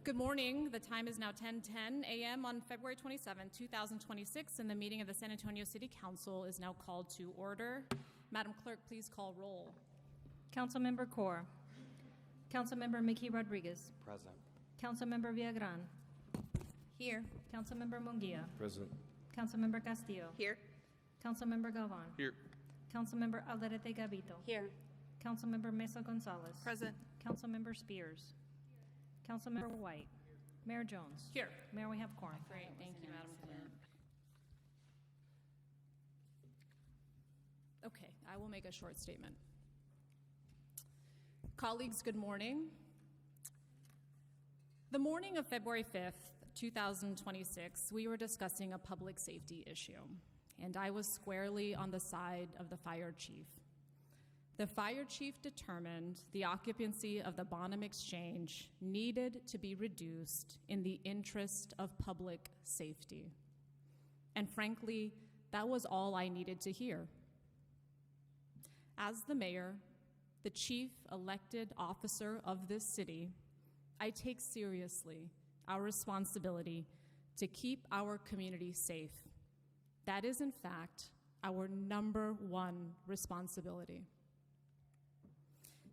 Good morning. The time is now 10:10 a.m. on February 27, 2026, and the meeting of the San Antonio City Council is now called to order. Madam Clerk, please call roll. Councilmember Corr. Councilmember Mickey Rodriguez. Present. Councilmember Viagran. Here. Councilmember Munguia. Present. Councilmember Castillo. Here. Councilmember Galvan. Here. Councilmember Alderete Gavito. Here. Councilmember Mesa Gonzalez. Present. Councilmember Spears. Councilmember White. Mayor Jones. Here. Mayor, we have quorum. Great. Thank you, Madam Clerk. Okay, I will make a short statement. Colleagues, good morning. The morning of February 5th, 2026, we were discussing a public safety issue, and I was squarely on the side of the fire chief. The fire chief determined the occupancy of the Bonham Exchange needed to be reduced in the interest of public safety. And frankly, that was all I needed to hear. As the mayor, the chief elected officer of this city, I take seriously our responsibility to keep our community safe. That is, in fact, our number one responsibility.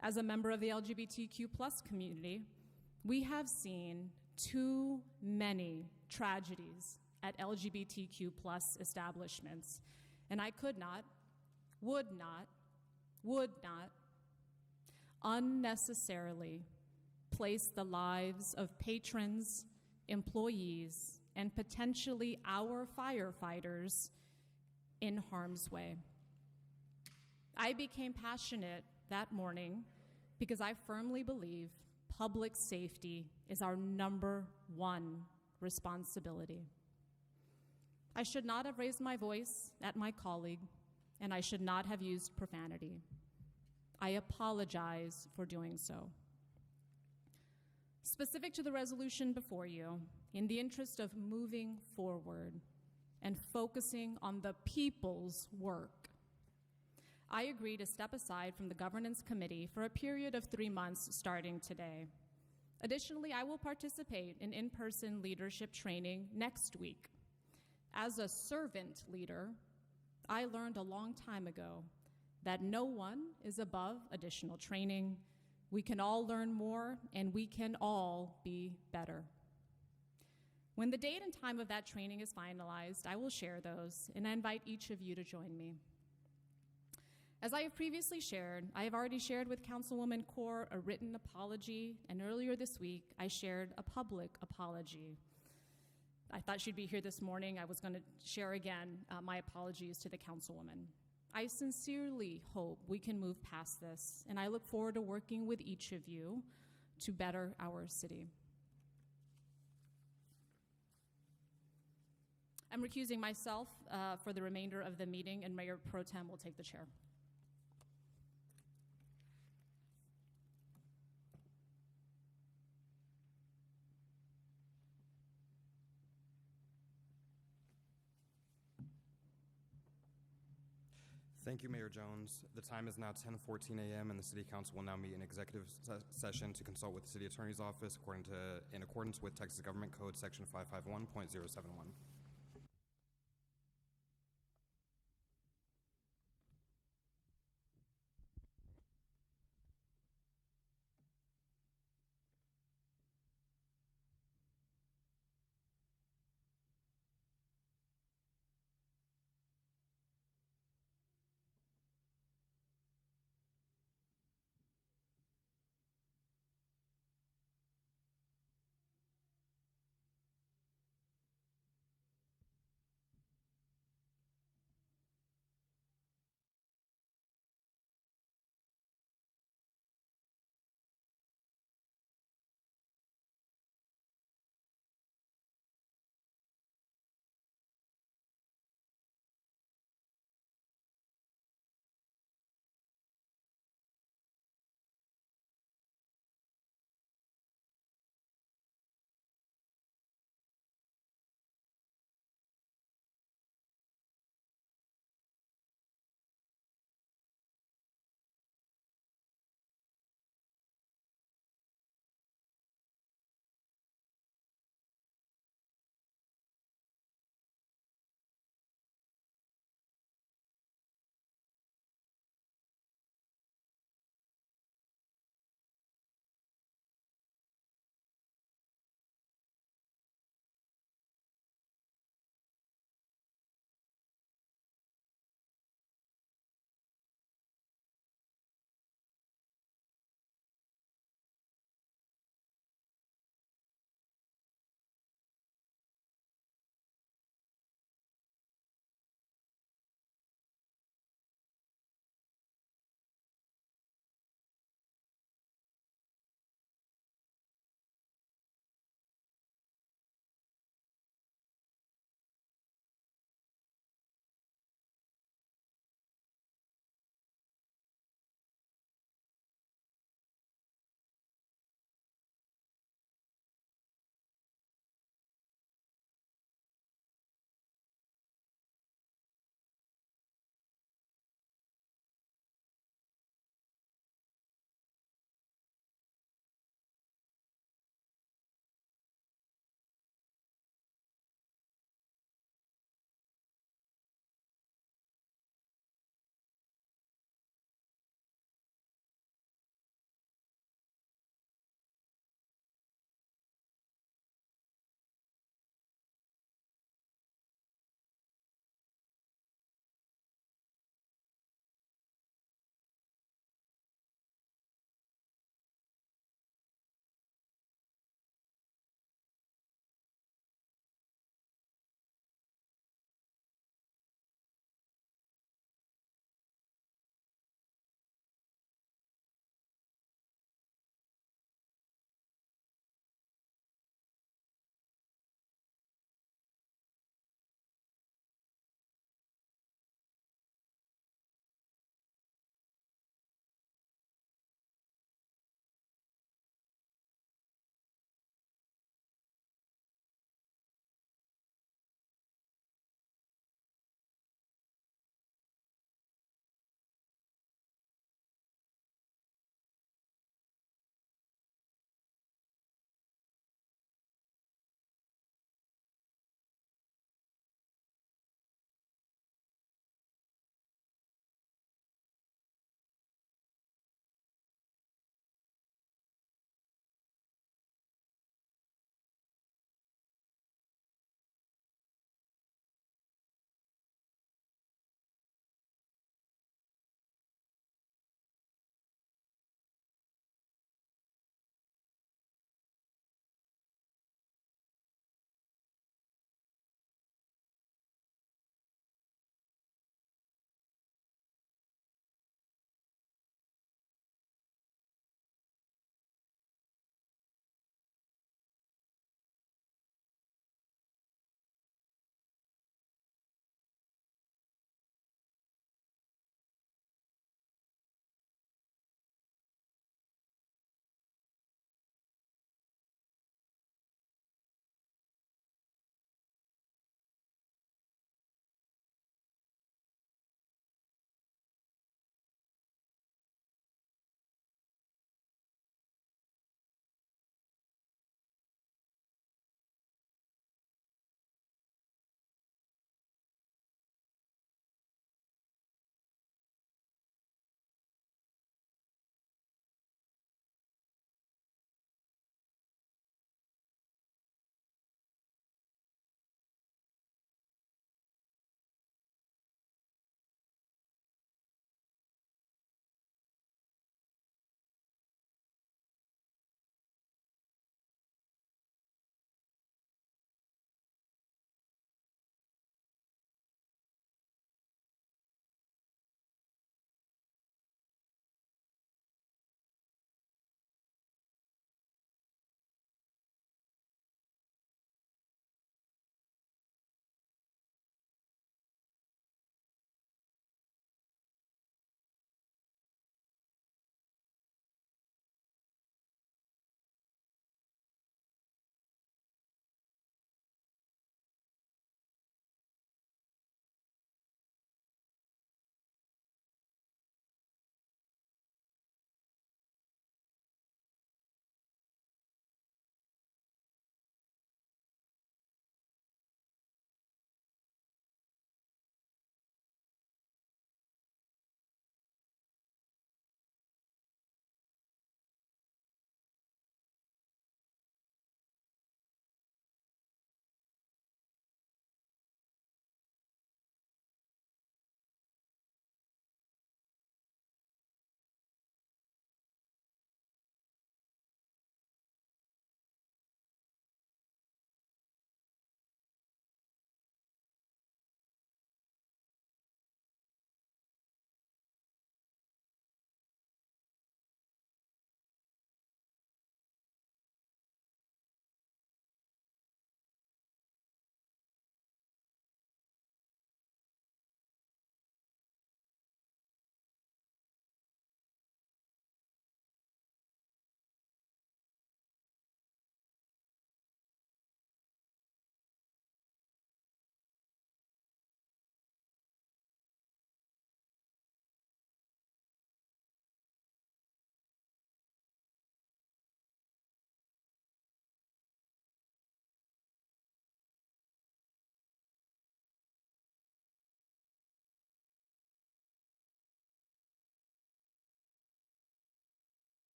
As a member of the LGBTQ+ community, we have seen too many tragedies at LGBTQ+ establishments, and I could not, would not unnecessarily place the lives of patrons, employees, and potentially our firefighters in harm's way. I became passionate that morning because I firmly believe public safety is our number one responsibility. I should not have raised my voice at my colleague, and I should not have used profanity. I apologize for doing so. Specific to the resolution before you, in the interest of moving forward and focusing on the people's work, I agree to step aside from the governance committee for a period of 3 months starting today. Additionally, I will participate in in-person leadership training next week. As a servant leader, I learned a long time ago that no one is above additional training. We can all learn more, and we can all be better. When the date and time of that training is finalized, I will share those, and I invite each of you to join me. As I have previously shared, I have already shared with Councilwoman Corr a written apology, and earlier this week, I shared a public apology. I thought she'd be here this morning. I was going to share again my apologies to the Councilwoman. I sincerely hope we can move past this, and I look forward to working with each of you to better our city. I'm recusing myself for the remainder of the meeting, and Mayor Pro Tem will take the chair. Thank you, Mayor Jones. The time is now 10:14 a.m. and the City Council will now meet in executive session to consult with the City Attorney's Office in accordance with Texas Government Code Section 551.071.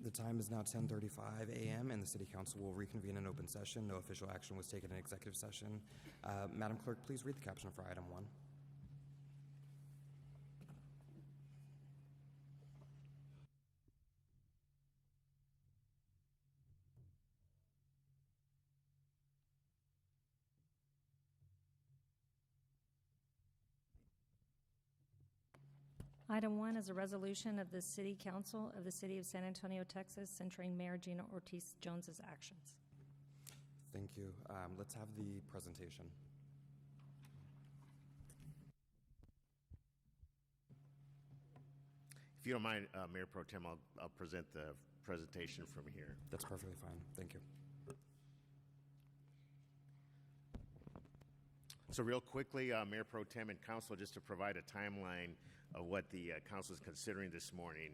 The time is now 10:35 a.m. and the City Council will reconvene in open session. No official action was taken in executive session. Madam Clerk, please read the caption for item 1. Item 1 is a resolution of the City Council of the City of San Antonio, Texas, censuring Mayor Gina Ortiz Jones's actions. Thank you. Let's have the presentation. If you don't mind, Mayor Pro Tem, I'll present the presentation from here. That's perfectly fine. Thank you. So real quickly, Mayor Pro Tem and Council, just to provide a timeline of what the Council is considering this morning.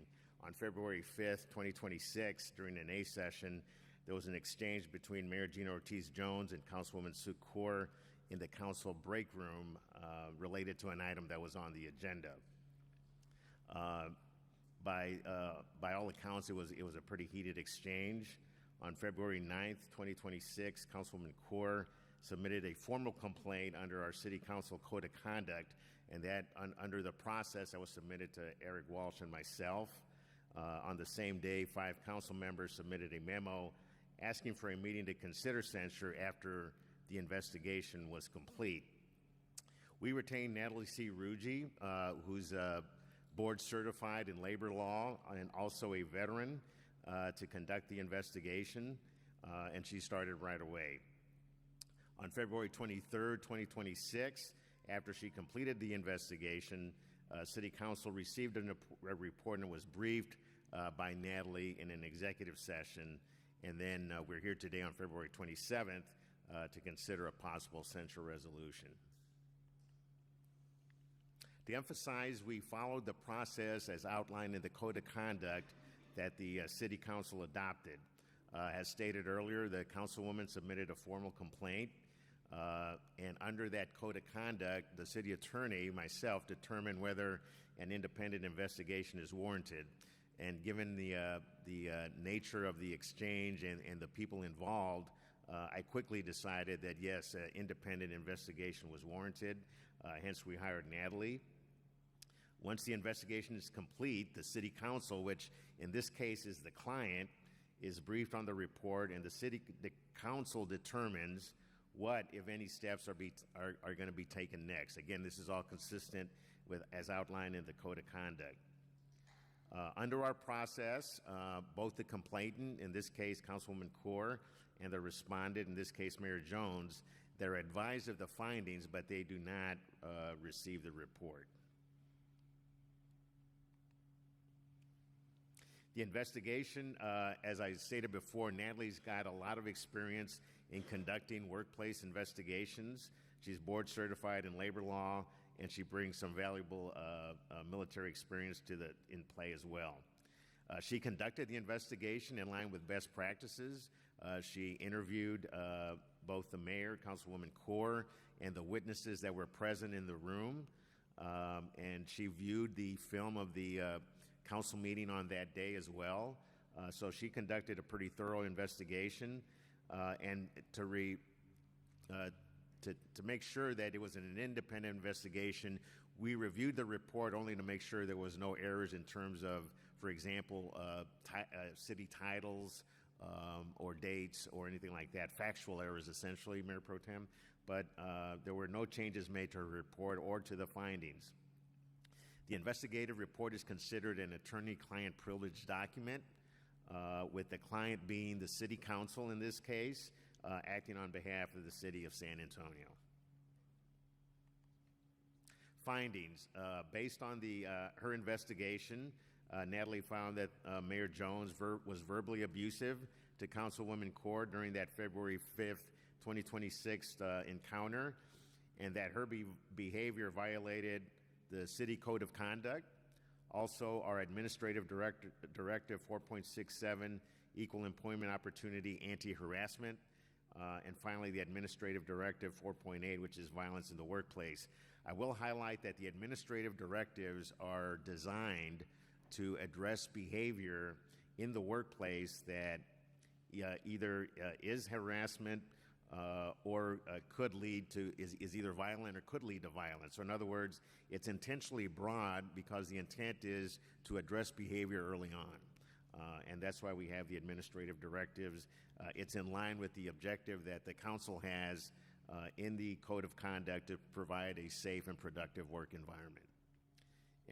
On February 5th, 2026, during an A session, there was an exchange between Mayor Gina Ortiz Jones and Councilwoman Sue Kaur in the Council break room related to an item that was on the agenda. By all accounts, it was a pretty heated exchange. On February 9th, 2026, Councilwoman Kaur submitted a formal complaint under our City Council Code of Conduct, and that under the process that was submitted to Eric Walsh and myself. On the same day, 5 council members submitted a memo asking for a meeting to consider censure after the investigation was complete. We retained Natalie C. Ruggi, who's board certified in labor law and also a veteran, to conduct the investigation, and she started right away. On February 23rd, 2026, after she completed the investigation, City Council received a report and was briefed by Natalie in an executive session, and then we're here today on February 27th to consider a possible censure resolution. To emphasize, we followed the process as outlined in the Code of Conduct that the City Council adopted. As stated earlier, the councilwoman submitted a formal complaint, and under that Code of Conduct, the city attorney, myself, determined whether an independent investigation is warranted. And given the nature of the exchange and the people involved, I quickly decided that yes, an independent investigation was warranted, hence we hired Natalie. Once the investigation is complete, the City Council, which in this case is the client, is briefed on the report, and the Council determines what, if any, steps are going to be taken next. Again, this is all consistent with as outlined in the Code of Conduct. Under our process, both the complainant, in this case Councilwoman Kaur, and the respondent, in this case Mayor Jones, they're advised of the findings, but they do not receive the report. The investigation, as I stated before, Natalie's got a lot of experience in conducting workplace investigations. She's board certified in labor law, and she brings some valuable military experience in play as well. She conducted the investigation in line with best practices. She interviewed both the mayor, Councilwoman Kaur, and the witnesses that were present in the room, and she viewed the film of the council meeting on that day as well. So she conducted a pretty thorough investigation, and to make sure that it was an independent investigation, we reviewed the report only to make sure there was no errors in terms of, for example, city titles or dates or anything like that, factual errors essentially, Mayor Pro Tem, but there were no changes made to her report or to the findings. The investigative report is considered an attorney-client privilege document, with the client being the City Council in this case, acting on behalf of the City of San Antonio. Findings. Based on her investigation, Natalie found that Mayor Jones was verbally abusive to Councilwoman Kaur during that February 5th, 2026 encounter, and that her behavior violated the City Code of Conduct. Also, our Administrative Directive 4.67, Equal Employment Opportunity Anti-Harassment, and finally the Administrative Directive 4.8, which is violence in the workplace. I will highlight that the administrative directives are designed to address behavior in the workplace that either is harassment or could lead to, is either violent or could lead to violence. So in other words, it's intentionally broad because the intent is to address behavior early on. And that's why we have the administrative directives. It's in line with the objective that the council has in the code of conduct to provide a safe and productive work environment.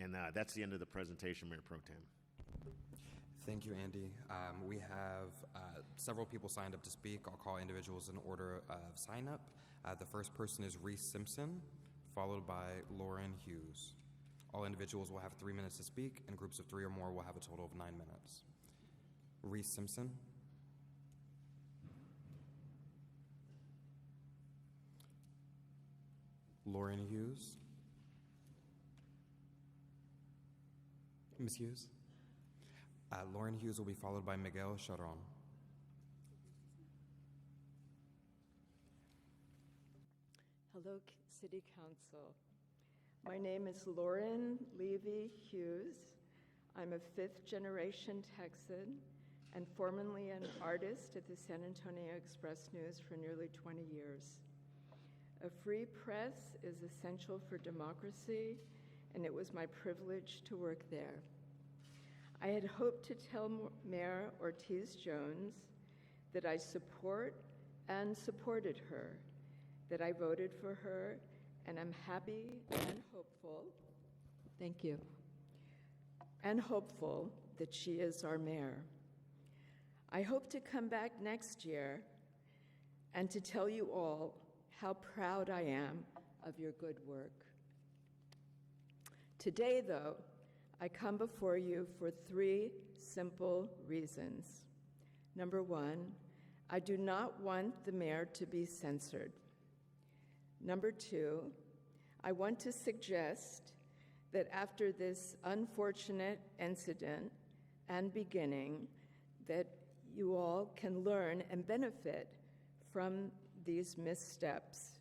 And that's the end of the presentation, Mayor Pro Tem. Thank you, Andy. We have several people signed up to speak. I'll call individuals in order of sign up. The first person is Reese Simpson, followed by Lauren Hughes. All individuals will have 3 minutes to speak, and groups of 3 or more will have a total of 9 minutes. Reese Simpson. Lauren Hughes. Ms. Hughes. Lauren Hughes will be followed by Miguel Charon. Hello, City Council. My name is Lauren Levy Hughes. I'm a fifth-generation Texan and formerly an artist at the San Antonio Express-News for nearly 20 years. A free press is essential for democracy, and it was my privilege to work there. I had hoped to tell Mayor Ortiz Jones that I support and supported her, that I voted for her, and I'm happy and hopeful, thank you, and hopeful that she is our mayor. I hope to come back next year and to tell you all how proud I am of your good work. Today, though, I come before you for 3 simple reasons. Number 1, I do not want the mayor to be censored. Number 2, I want to suggest that after this unfortunate incident and beginning, that you all can learn and benefit from these missteps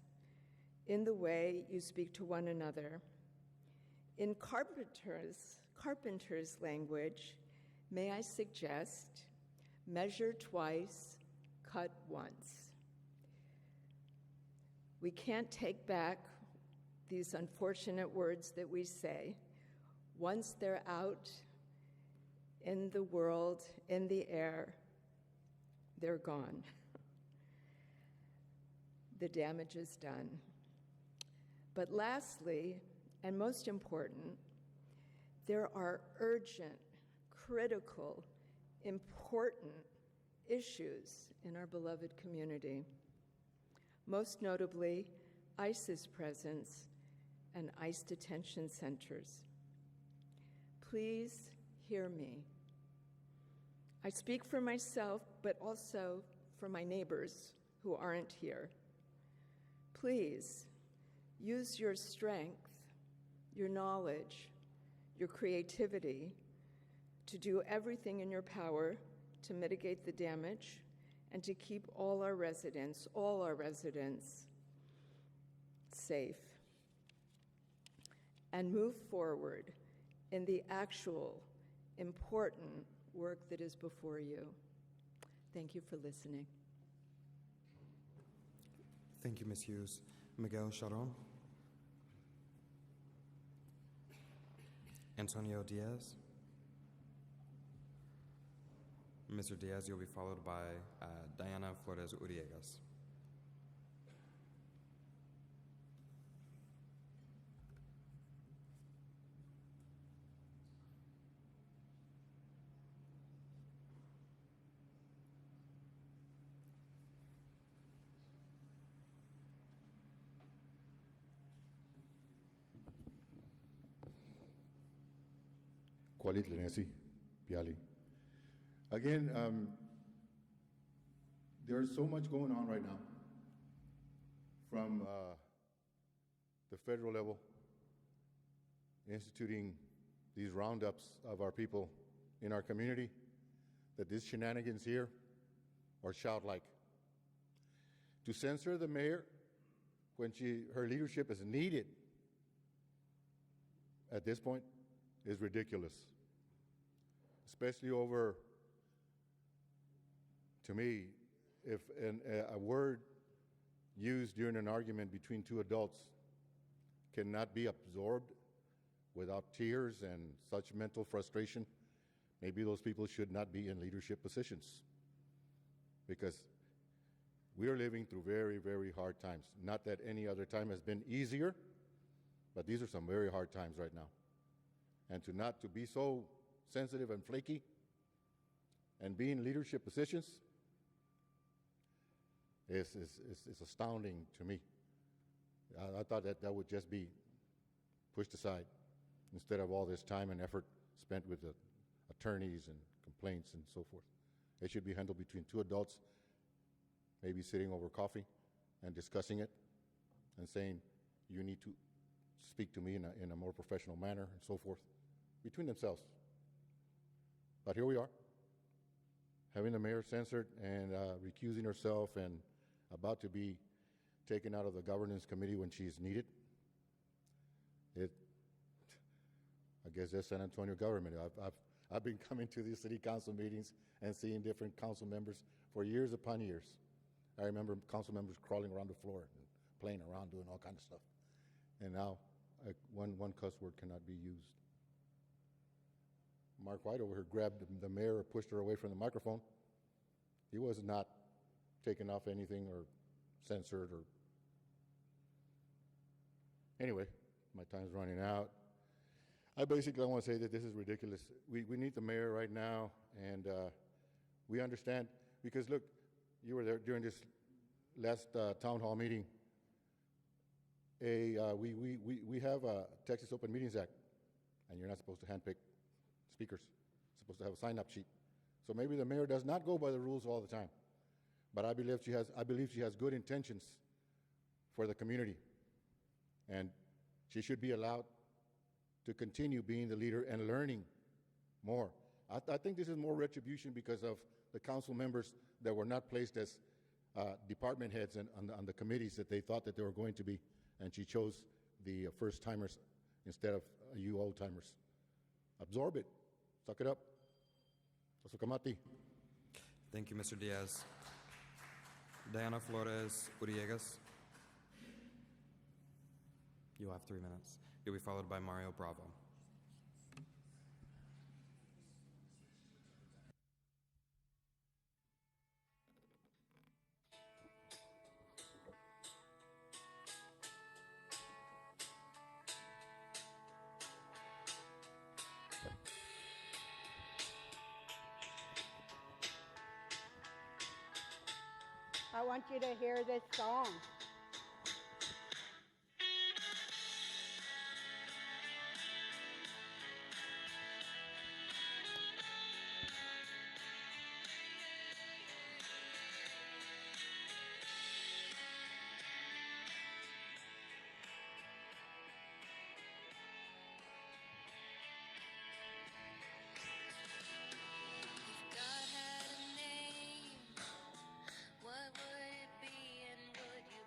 in the way you speak to one another. In Carpenter's language, may I suggest, measure twice, cut once. We can't take back these unfortunate words that we say. Once they're out in the world, in the air, they're gone. The damage is done. But lastly, and most important, there are urgent, critical, important issues in our beloved community. Most notably, ICE's presence and ICE detention centers. Please hear me. I speak for myself, but also for my neighbors who aren't here. Please use your strength, your knowledge, your creativity to do everything in your power to mitigate the damage and to keep all our residents safe, and move forward in the actual important work that is before you. Thank you for listening. Thank you, Ms. Hughes. Miguel Charon. Antonio Diaz. Mr. Diaz, you'll be followed by Diana Flores Uriegas. Kualit Lenesi, Piali. Again, there's so much going on right now from the federal level, instituting these roundups of our people in our community, that these shenanigans here are childlike. To censor the mayor when her leadership is needed at this point is ridiculous, especially over to me, if a word used during an argument between two adults cannot be absorbed without tears and such mental frustration, maybe those people should not be in leadership positions. Because we are living through very, very hard times. Not that any other time has been easier, but these are some very hard times right now. And to be so sensitive and flaky and be in leadership positions is astounding to me. I thought that would just be pushed aside instead of all this time and effort spent with the attorneys and complaints and so forth. It should be handled between two adults, maybe sitting over coffee and discussing it and saying, you need to speak to me in a more professional manner and so forth, between themselves. But here we are, having the mayor censored and recusing herself and about to be taken out of the governance committee when she's needed. I guess that's San Antonio government. I've been coming to these city council meetings and seeing different council members for years upon years. I remember council members crawling around the floor and playing around, doing all kinds of stuff. And now one cuss word cannot be used. Mark White over here grabbed the mayor or pushed her away from the microphone. He was not taken off anything or censored or... Anyway, my time's running out. I basically want to say that this is ridiculous. We need the mayor right now, and we understand, because look, you were there during this last town hall meeting. We have a Texas Open Meetings Act, and you're not supposed to handpick speakers. You're supposed to have a sign-up sheet. So maybe the mayor does not go by the rules all the time, but I believe she has good intentions for the community, and she should be allowed to continue being the leader and learning more. I think this is more retribution because of the council members that were not placed as department heads on the committees that they thought that they were going to be, and she chose the first-timers instead of you old-timers. Absorb it. Suck it up. Pasukamati. Thank you, Mr. Diaz. Diana Flores Uriegas. You'll have 3 minutes. You'll be followed by Mario Bravo. I want you to hear this song. God had a name, what would it be and would you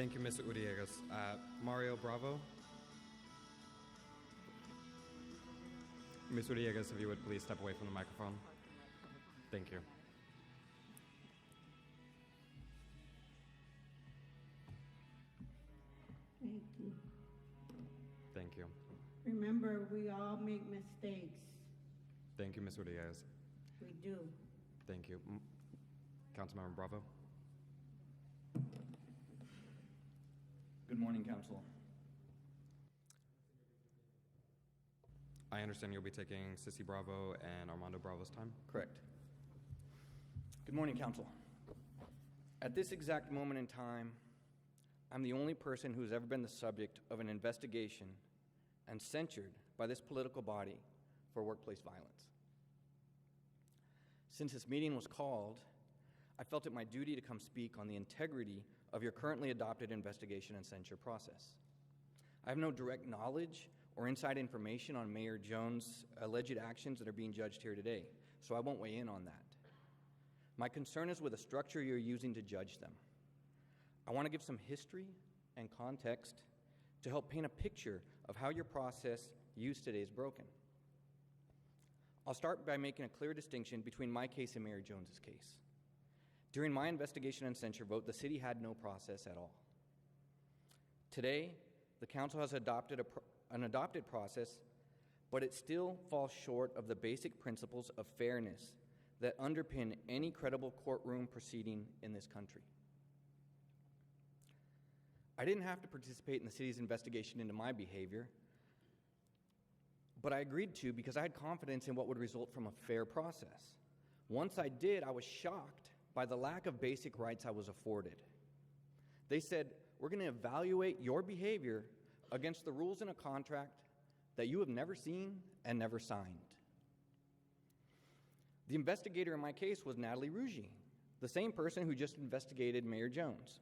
Thank you, Ms. Uriegas. Mario Bravo. Ms. Uriegas, if you would please step away from the microphone. Thank you. Thank you. Thank you. Remember, we all make mistakes. Thank you, Ms. Uriegas. We do. Thank you. Councilmember Bravo. Good morning, Council. I understand you'll be taking Sissy Bravo and Armando Bravo's time. Correct. Good morning, Council. At this exact moment in time, I'm the only person who's ever been the subject of an investigation and censured by this political body for workplace violence. Since this meeting was called, I felt it my duty to come speak on the integrity of your currently adopted investigation and censure process. I have no direct knowledge or inside information on Mayor Jones' alleged actions that are being judged here today, so I won't weigh in on that. My concern is with the structure you're using to judge them. I want to give some history and context to help paint a picture of how your process used today is broken. I'll start by making a clear distinction between my case and Mayor Jones's case. During my investigation and censure vote, the city had no process at all. Today, the council has adopted an adopted process, but it still falls short of the basic principles of fairness that underpin any credible courtroom proceeding in this country. I didn't have to participate in the city's investigation into my behavior, but I agreed to because I had confidence in what would result from a fair process. Once I did, I was shocked by the lack of basic rights I was afforded. They said, "We're going to evaluate your behavior against the rules in a contract that you have never seen and never signed." The investigator in my case was Natalie Ruggie, the same person who just investigated Mayor Jones.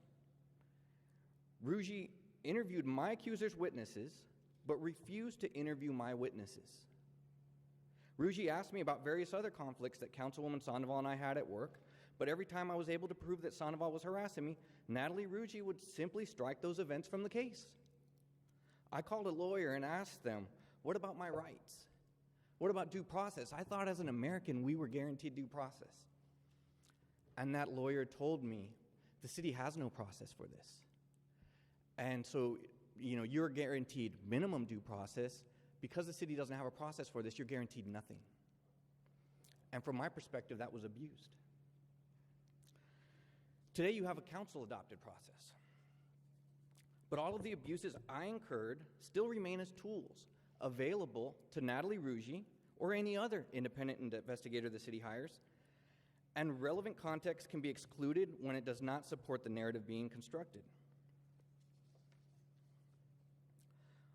Ruggie interviewed my accuser's witnesses, but refused to interview my witnesses. Ruggie asked me about various other conflicts that Councilwoman Sandoval and I had at work, but every time I was able to prove that Sandoval was harassing me, Natalie Ruggie would simply strike those events from the case. I called a lawyer and asked them, "What about my rights? What about due process? I thought as an American we were guaranteed due process." And that lawyer told me, "The city has no process for this. And so, you're guaranteed minimum due process. Because the city doesn't have a process for this, you're guaranteed nothing." And from my perspective, that was abused. Today, you have a council-adopted process. But all of the abuses I incurred still remain as tools available to Natalie Ruggie or any other independent investigator the city hires, and relevant context can be excluded when it does not support the narrative being constructed.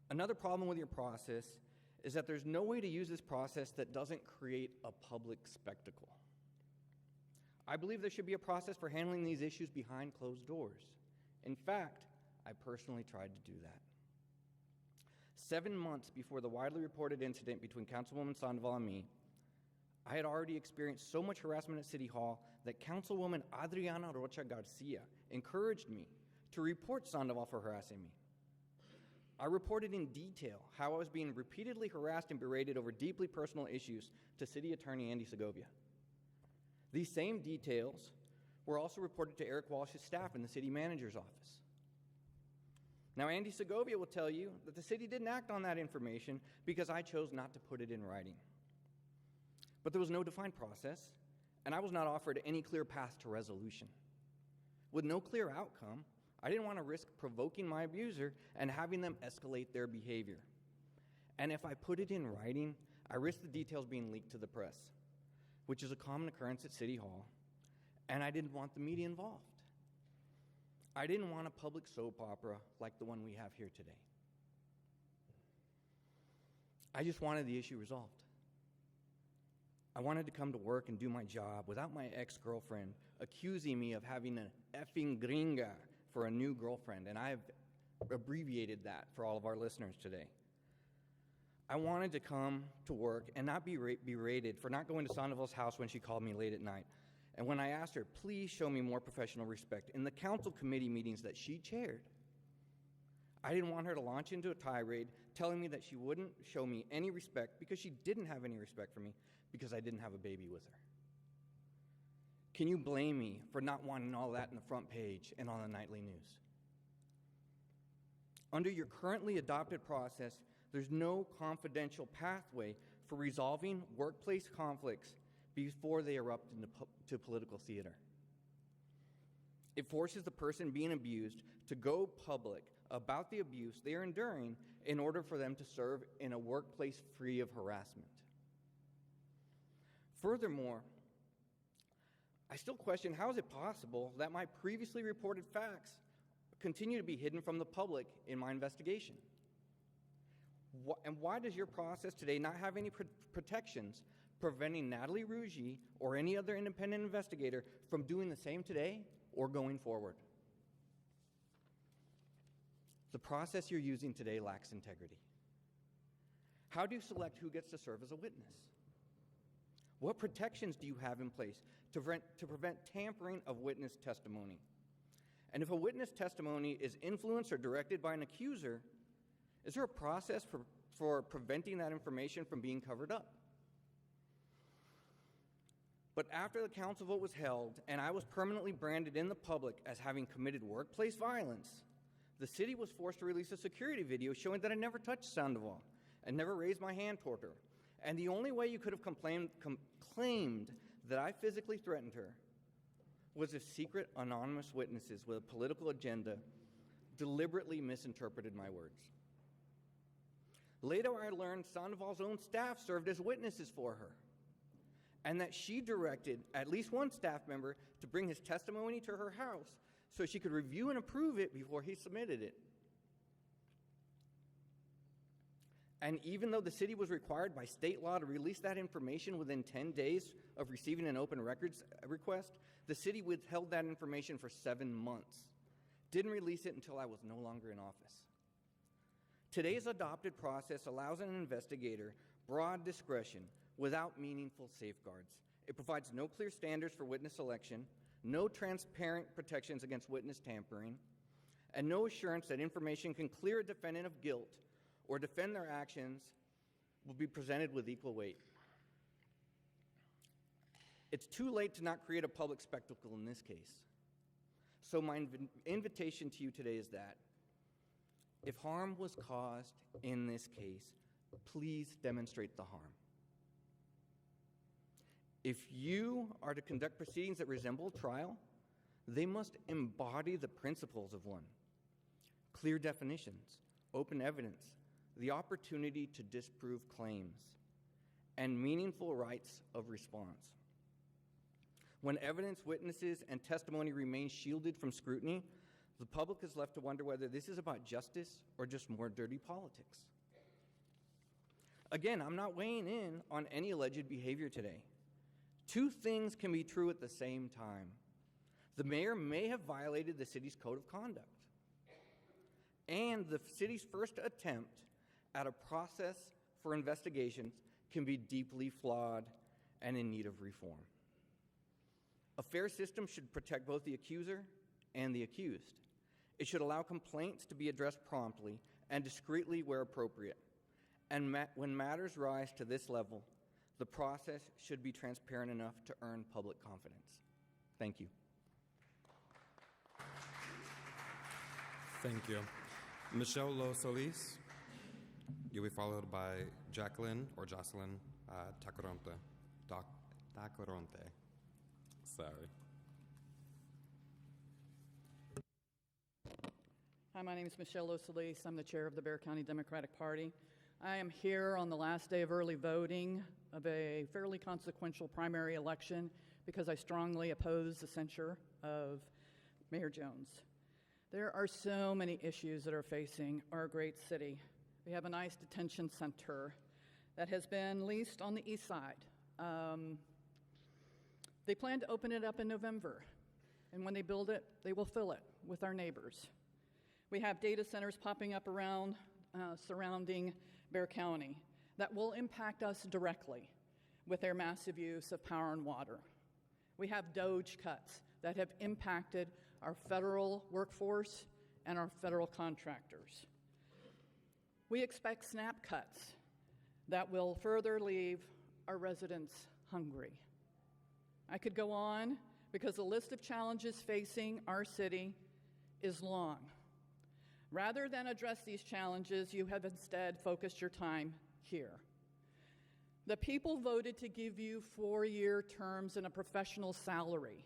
Another problem with your process is that there's no way to use this process that doesn't create a public spectacle. I believe there should be a process for handling these issues behind closed doors. In fact, I personally tried to do that. 7 months before the widely reported incident between Councilwoman Sandoval and me, I had already experienced so much harassment at City Hall that Councilwoman Adriana Rocha Garcia encouraged me to report Sandoval for harassing me. I reported in detail how I was being repeatedly harassed and berated over deeply personal issues to City Attorney Andy Segovia. These same details were also reported to Eric Walsh's staff in the city manager's office. Now, Andy Segovia will tell you that the city didn't act on that information because I chose not to put it in writing. But there was no defined process, and I was not offered any clear path to resolution. With no clear outcome, I didn't want to risk provoking my abuser and having them escalate their behavior. And if I put it in writing, I risked the details being leaked to the press, which is a common occurrence at City Hall, and I didn't want the media involved. I didn't want a public soap opera like the one we have here today. I just wanted the issue resolved. I wanted to come to work and do my job without my ex-girlfriend accusing me of having an effing gringa for a new girlfriend, and I've abbreviated that for all of our listeners today. I wanted to come to work and not be berated for not going to Sandoval's house when she called me late at night. And when I asked her, please show me more professional respect in the council committee meetings that she chaired, I didn't want her to launch into a tirade telling me that she wouldn't show me any respect because she didn't have any respect for me because I didn't have a baby with her. Can you blame me for not wanting all that in the front page and on the nightly news? Under your currently adopted process, there's no confidential pathway for resolving workplace conflicts before they erupt into political theater. It forces the person being abused to go public about the abuse they are enduring in order for them to serve in a workplace free of harassment. Furthermore, I still question how is it possible that my previously reported facts continue to be hidden from the public in my investigation? And why does your process today not have any protections preventing Natalie Ruggie or any other independent investigator from doing the same today or going forward? The process you're using today lacks integrity. How do you select who gets to serve as a witness? What protections do you have in place to prevent tampering of witness testimony? And if a witness testimony is influenced or directed by an accuser, is there a process for preventing that information from being covered up? But after the council vote was held and I was permanently branded in the public as having committed workplace violence, the city was forced to release a security video showing that I never touched Sandoval and never raised my hand toward her. And the only way you could have claimed that I physically threatened her was if secret anonymous witnesses with a political agenda deliberately misinterpreted my words. Later, I learned Sandoval's own staff served as witnesses for her, and that she directed at least one staff member to bring his testimony to her house so she could review and approve it before he submitted it. And even though the city was required by state law to release that information within 10 days of receiving an open records request, the city withheld that information for 7 months. Didn't release it until I was no longer in office. Today's adopted process allows an investigator broad discretion without meaningful safeguards. It provides no clear standards for witness selection, no transparent protections against witness tampering, and no assurance that information can clear a defendant of guilt or defend their actions will be presented with equal weight. It's too late to not create a public spectacle in this case. So my invitation to you today is that if harm was caused in this case, please demonstrate the harm. If you are to conduct proceedings that resemble trial, they must embody the principles of one. Clear definitions, open evidence, the opportunity to disprove claims, and meaningful rights of response. When evidence, witnesses, and testimony remain shielded from scrutiny, the public is left to wonder whether this is about justice or just more dirty politics. Again, I'm not weighing in on any alleged behavior today. Two things can be true at the same time. The mayor may have violated the city's code of conduct, and the city's first attempt at a process for investigations can be deeply flawed and in need of reform. A fair system should protect both the accuser and the accused. It should allow complaints to be addressed promptly and discreetly where appropriate. And when matters rise to this level, the process should be transparent enough to earn public confidence. Thank you. Thank you. Michelle Lo Solis. You'll be followed by Jacqueline or Jocelyn Tacoronte. Tacoronte. Sorry. Hi, my name is Michelle Solis. I'm the chair of the Bexar County Democratic Party. I am here on the last day of early voting of a fairly consequential primary election because I strongly oppose the censure of Mayor Jones. There are so many issues that are facing our great city. We have a nice detention center that has been leased on the east side. They plan to open it up in November, and when they build it, they will fill it with our neighbors. We have data centers popping up around surrounding Bexar County that will impact us directly with their massive use of power and water. We have DOGE cuts that have impacted our federal workforce and our federal contractors. We expect SNAP cuts that will further leave our residents hungry. I could go on because the list of challenges facing our city is long. Rather than address these challenges, you have instead focused your time here. The people voted to give you 4-year terms and a professional salary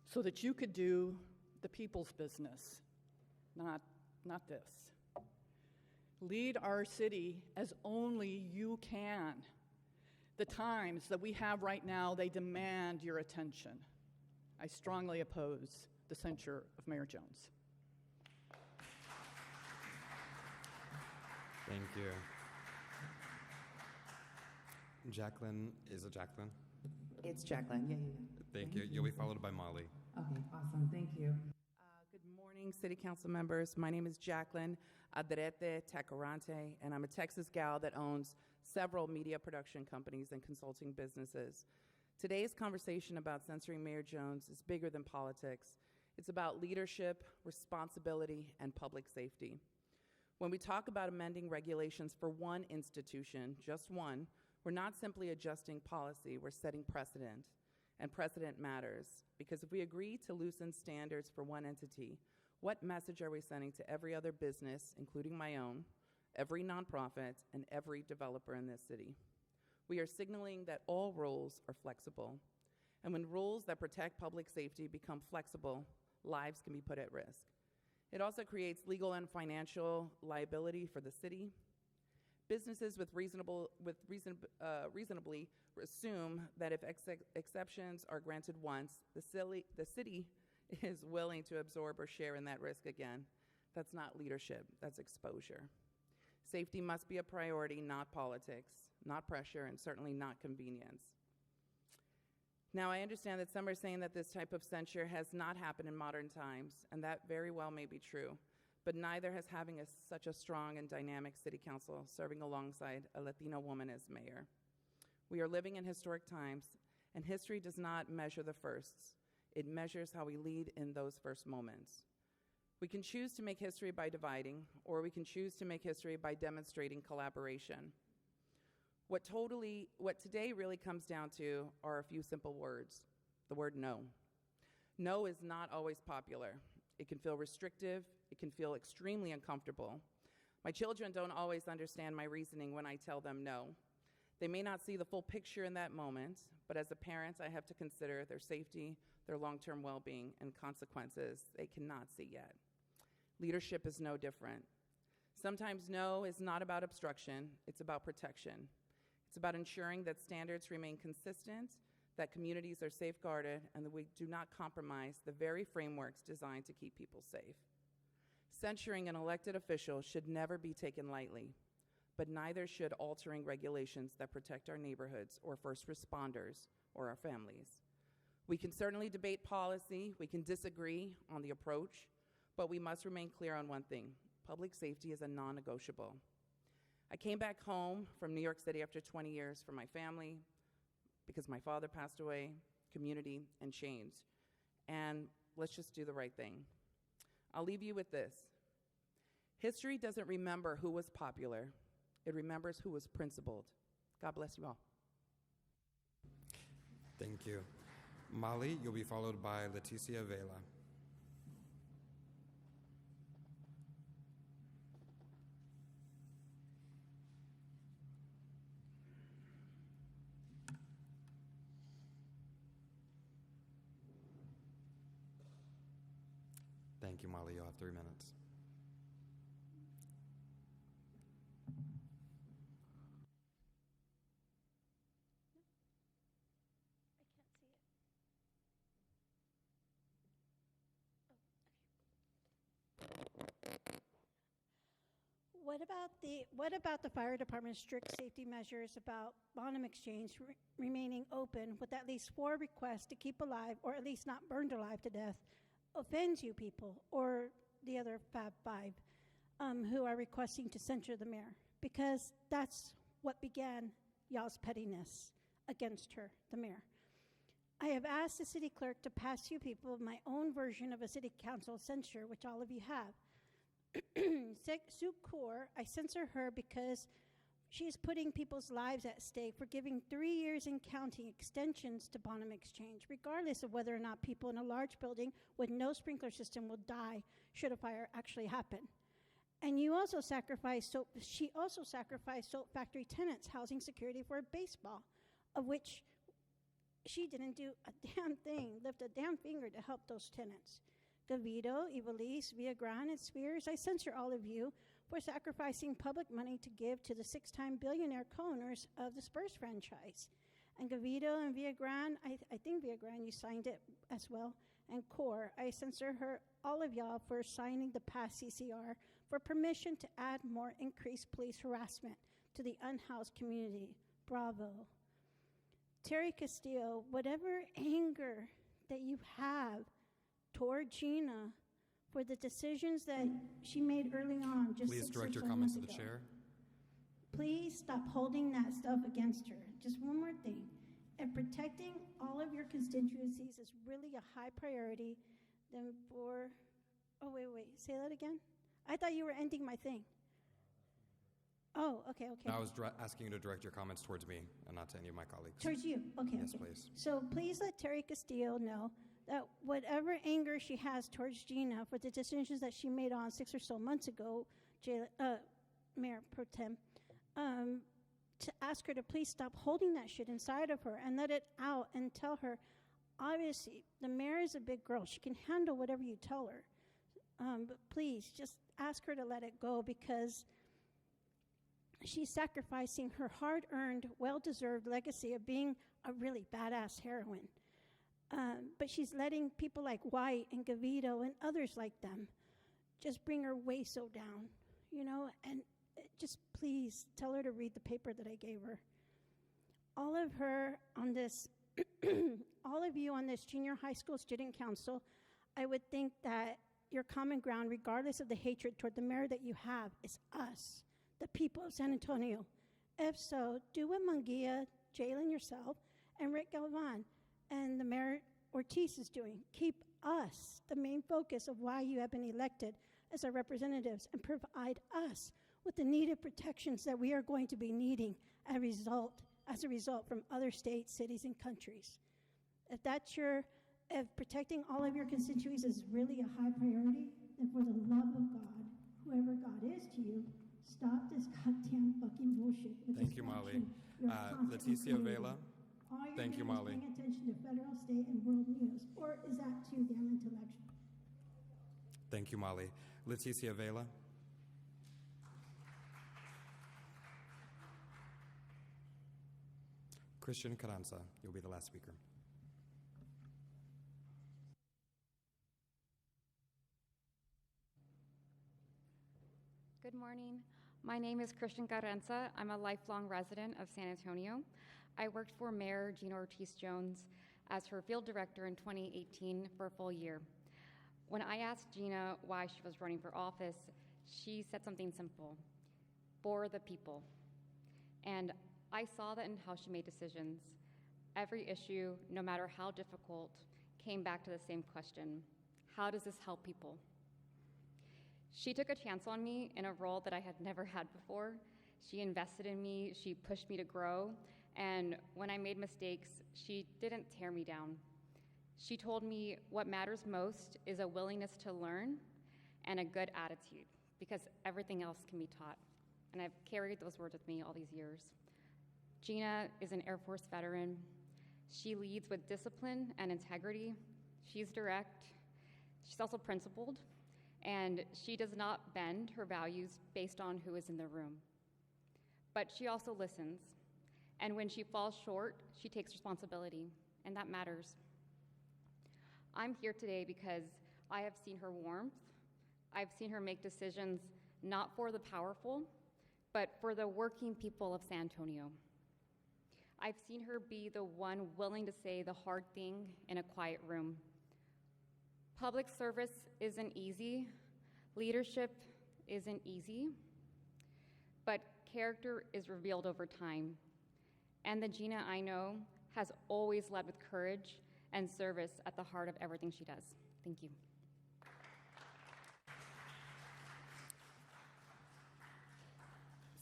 so that you could do the people's business, not this. Lead our city as only you can. The times that we have right now, they demand your attention. I strongly oppose the censure of Mayor Jones. Thank you. Jacqueline, is it Jacqueline? It's Jacqueline. Yeah. Thank you. You'll be followed by Molly. Okay, awesome. Thank you. Good morning, City Council members. My name is Jacqueline Adrete Tacarante, and I'm a Texas gal that owns several media production companies and consulting businesses. Today's conversation about censoring Mayor Jones is bigger than politics. It's about leadership, responsibility, and public safety. When we talk about amending regulations for one institution, just one, we're not simply adjusting policy, we're setting precedent. And precedent matters, because if we agree to loosen standards for one entity, what message are we sending to every other business, including my own, every nonprofit, and every developer in this city? We are signaling that all rules are flexible. And when rules that protect public safety become flexible, lives can be put at risk. It also creates legal and financial liability for the city. Businesses reasonably assume that if exceptions are granted once, the city is willing to absorb or share in that risk again. That's not leadership, that's exposure. Safety must be a priority, not politics, not pressure, and certainly not convenience. Now, I understand that some are saying that this type of censure has not happened in modern times, and that very well may be true, but neither has having such a strong and dynamic city council serving alongside a Latino woman as mayor. We are living in historic times, and history does not measure the firsts. It measures how we lead in those first moments. We can choose to make history by dividing, or we can choose to make history by demonstrating collaboration. What today really comes down to are a few simple words. The word no. No is not always popular. It can feel restrictive. It can feel extremely uncomfortable. My children don't always understand my reasoning when I tell them no. They may not see the full picture in that moment, but as a parent, I have to consider their safety, their long-term well-being, and consequences they cannot see yet. Leadership is no different. Sometimes no is not about obstruction, it's about protection. It's about ensuring that standards remain consistent, that communities are safeguarded, and that we do not compromise the very frameworks designed to keep people safe. Censuring an elected official should never be taken lightly, but neither should altering regulations that protect our neighborhoods or first responders or our families. We can certainly debate policy, we can disagree on the approach, but we must remain clear on one thing: public safety is a non-negotiable. I came back home from New York City after 20 years for my family, because my father passed away, community, and change. And let's just do the right thing. I'll leave you with this. History doesn't remember who was popular. It remembers who was principled. God bless you all. Thank you. Molly, you'll be followed by Leticia Vela. Thank you, Molly. You'll have 3 minutes. What about the fire department's strict safety measures about Bonham Exchange remaining open with at least 4 requests to keep alive, or at least not burned alive to death, offends you people, or the other Fab Five, who are requesting to censure the mayor? Because that's what began y'all's pettiness against her, the mayor. I have asked the city clerk to pass you people my own version of a city council censure, which all of you have. Sue Kaur, I censor her because she is putting people's lives at stake for giving 3 years and counting extensions to Bonham Exchange, regardless of whether or not people in a large building with no sprinkler system will die should a fire actually happen. And you also she also sacrificed soap factory tenants' housing security for a baseball, of which she didn't do a damn thing, lift a damn finger to help those tenants. Gavito, Ivelisse, Villagran, and Spears, I censure all of you for sacrificing public money to give to the 6-time billionaire co-owners of the Spurs franchise. And Gavito and Villagran, I think Villagran, you signed it as well, and Core, I censure all of y'all for signing the past CCR for permission to add more increased police harassment to the unhoused community. Bravo. Terry Castillo, whatever anger that you have toward Gina for the decisions that she made early on, just Please 6 direct or your so comments to months the ago, chair. please stop holding that stuff against her. Just one more thing. If protecting all of your constituencies is really a high priority, then wait, say that again? I thought you were ending my thing. Oh, okay. I was asking you to direct your comments towards me and not to any of my colleagues. Towards you, okay. Yes, okay. please. So please let Terry Castillo know that whatever anger she has towards Gina for the decisions that she made on 6 or so months ago, Mayor Pro Tem, to ask her to please stop holding that shit inside of her and let it out and tell her, obviously, the mayor is a big girl. She can handle whatever you tell her. But please, just ask her to let it go because she's sacrificing her hard-earned, well-deserved legacy of being a really badass heroine. But she's letting people like White and Gavito and others like them just bring her way so down, and just please tell her to read the paper that I gave her. All of her on this, all of you on this junior high school student council, I would think that your common ground, regardless of the hatred toward the mayor that you have, is us, the people of San Antonio. If so, do what Munguia, Jalen, yourself, and Rick Galvan and the Mayor Ortiz is doing. Keep us the main focus of why you have been elected as our representatives and provide us with the needed protections that we are going to be needing as a result from other states, cities, and countries. If protecting all of your constituents is really a high priority, then for the love of God, whoever God is to you, stop this goddamn fucking bullshit. Thank you, Molly. Leticia Vela. Thank you, Molly. Paying attention to federal, state, and world news, or is that too damn intellectual? Thank you, Molly. Leticia Vela. Christian Carranza, you'll be the last speaker. Good morning. My name is Christian Carranza. I'm a lifelong resident of San Antonio. I worked for Mayor Gina Ortiz Jones as her field director in 2018 for a full year. When I asked Gina why she was running for office, she said something simple: for the people. And I saw that in how she made decisions. Every issue, no matter how difficult, came back to the same question: how does this help people? She took a chance on me in a role that I had never had before. She invested in me, she pushed me to grow, and when I made mistakes, she didn't tear me down. She told me what matters most is a willingness to learn and a good attitude, because everything else can be taught. And I've carried those words with me all these years. Gina is an Air Force veteran. She leads with discipline and integrity. She's direct. She's also principled. And she does not bend her values based on who is in the room. But she also listens. And when she falls short, she takes responsibility, and that matters. I'm here today because I have seen her warmth. I've seen her make decisions not for the powerful, but for the working people of San Antonio. I've seen her be the one willing to say the hard thing in a quiet room. Public service isn't easy. Leadership isn't easy. But character is revealed over time. And the Gina I know has always led with courage and service at the heart of everything she does. Thank you.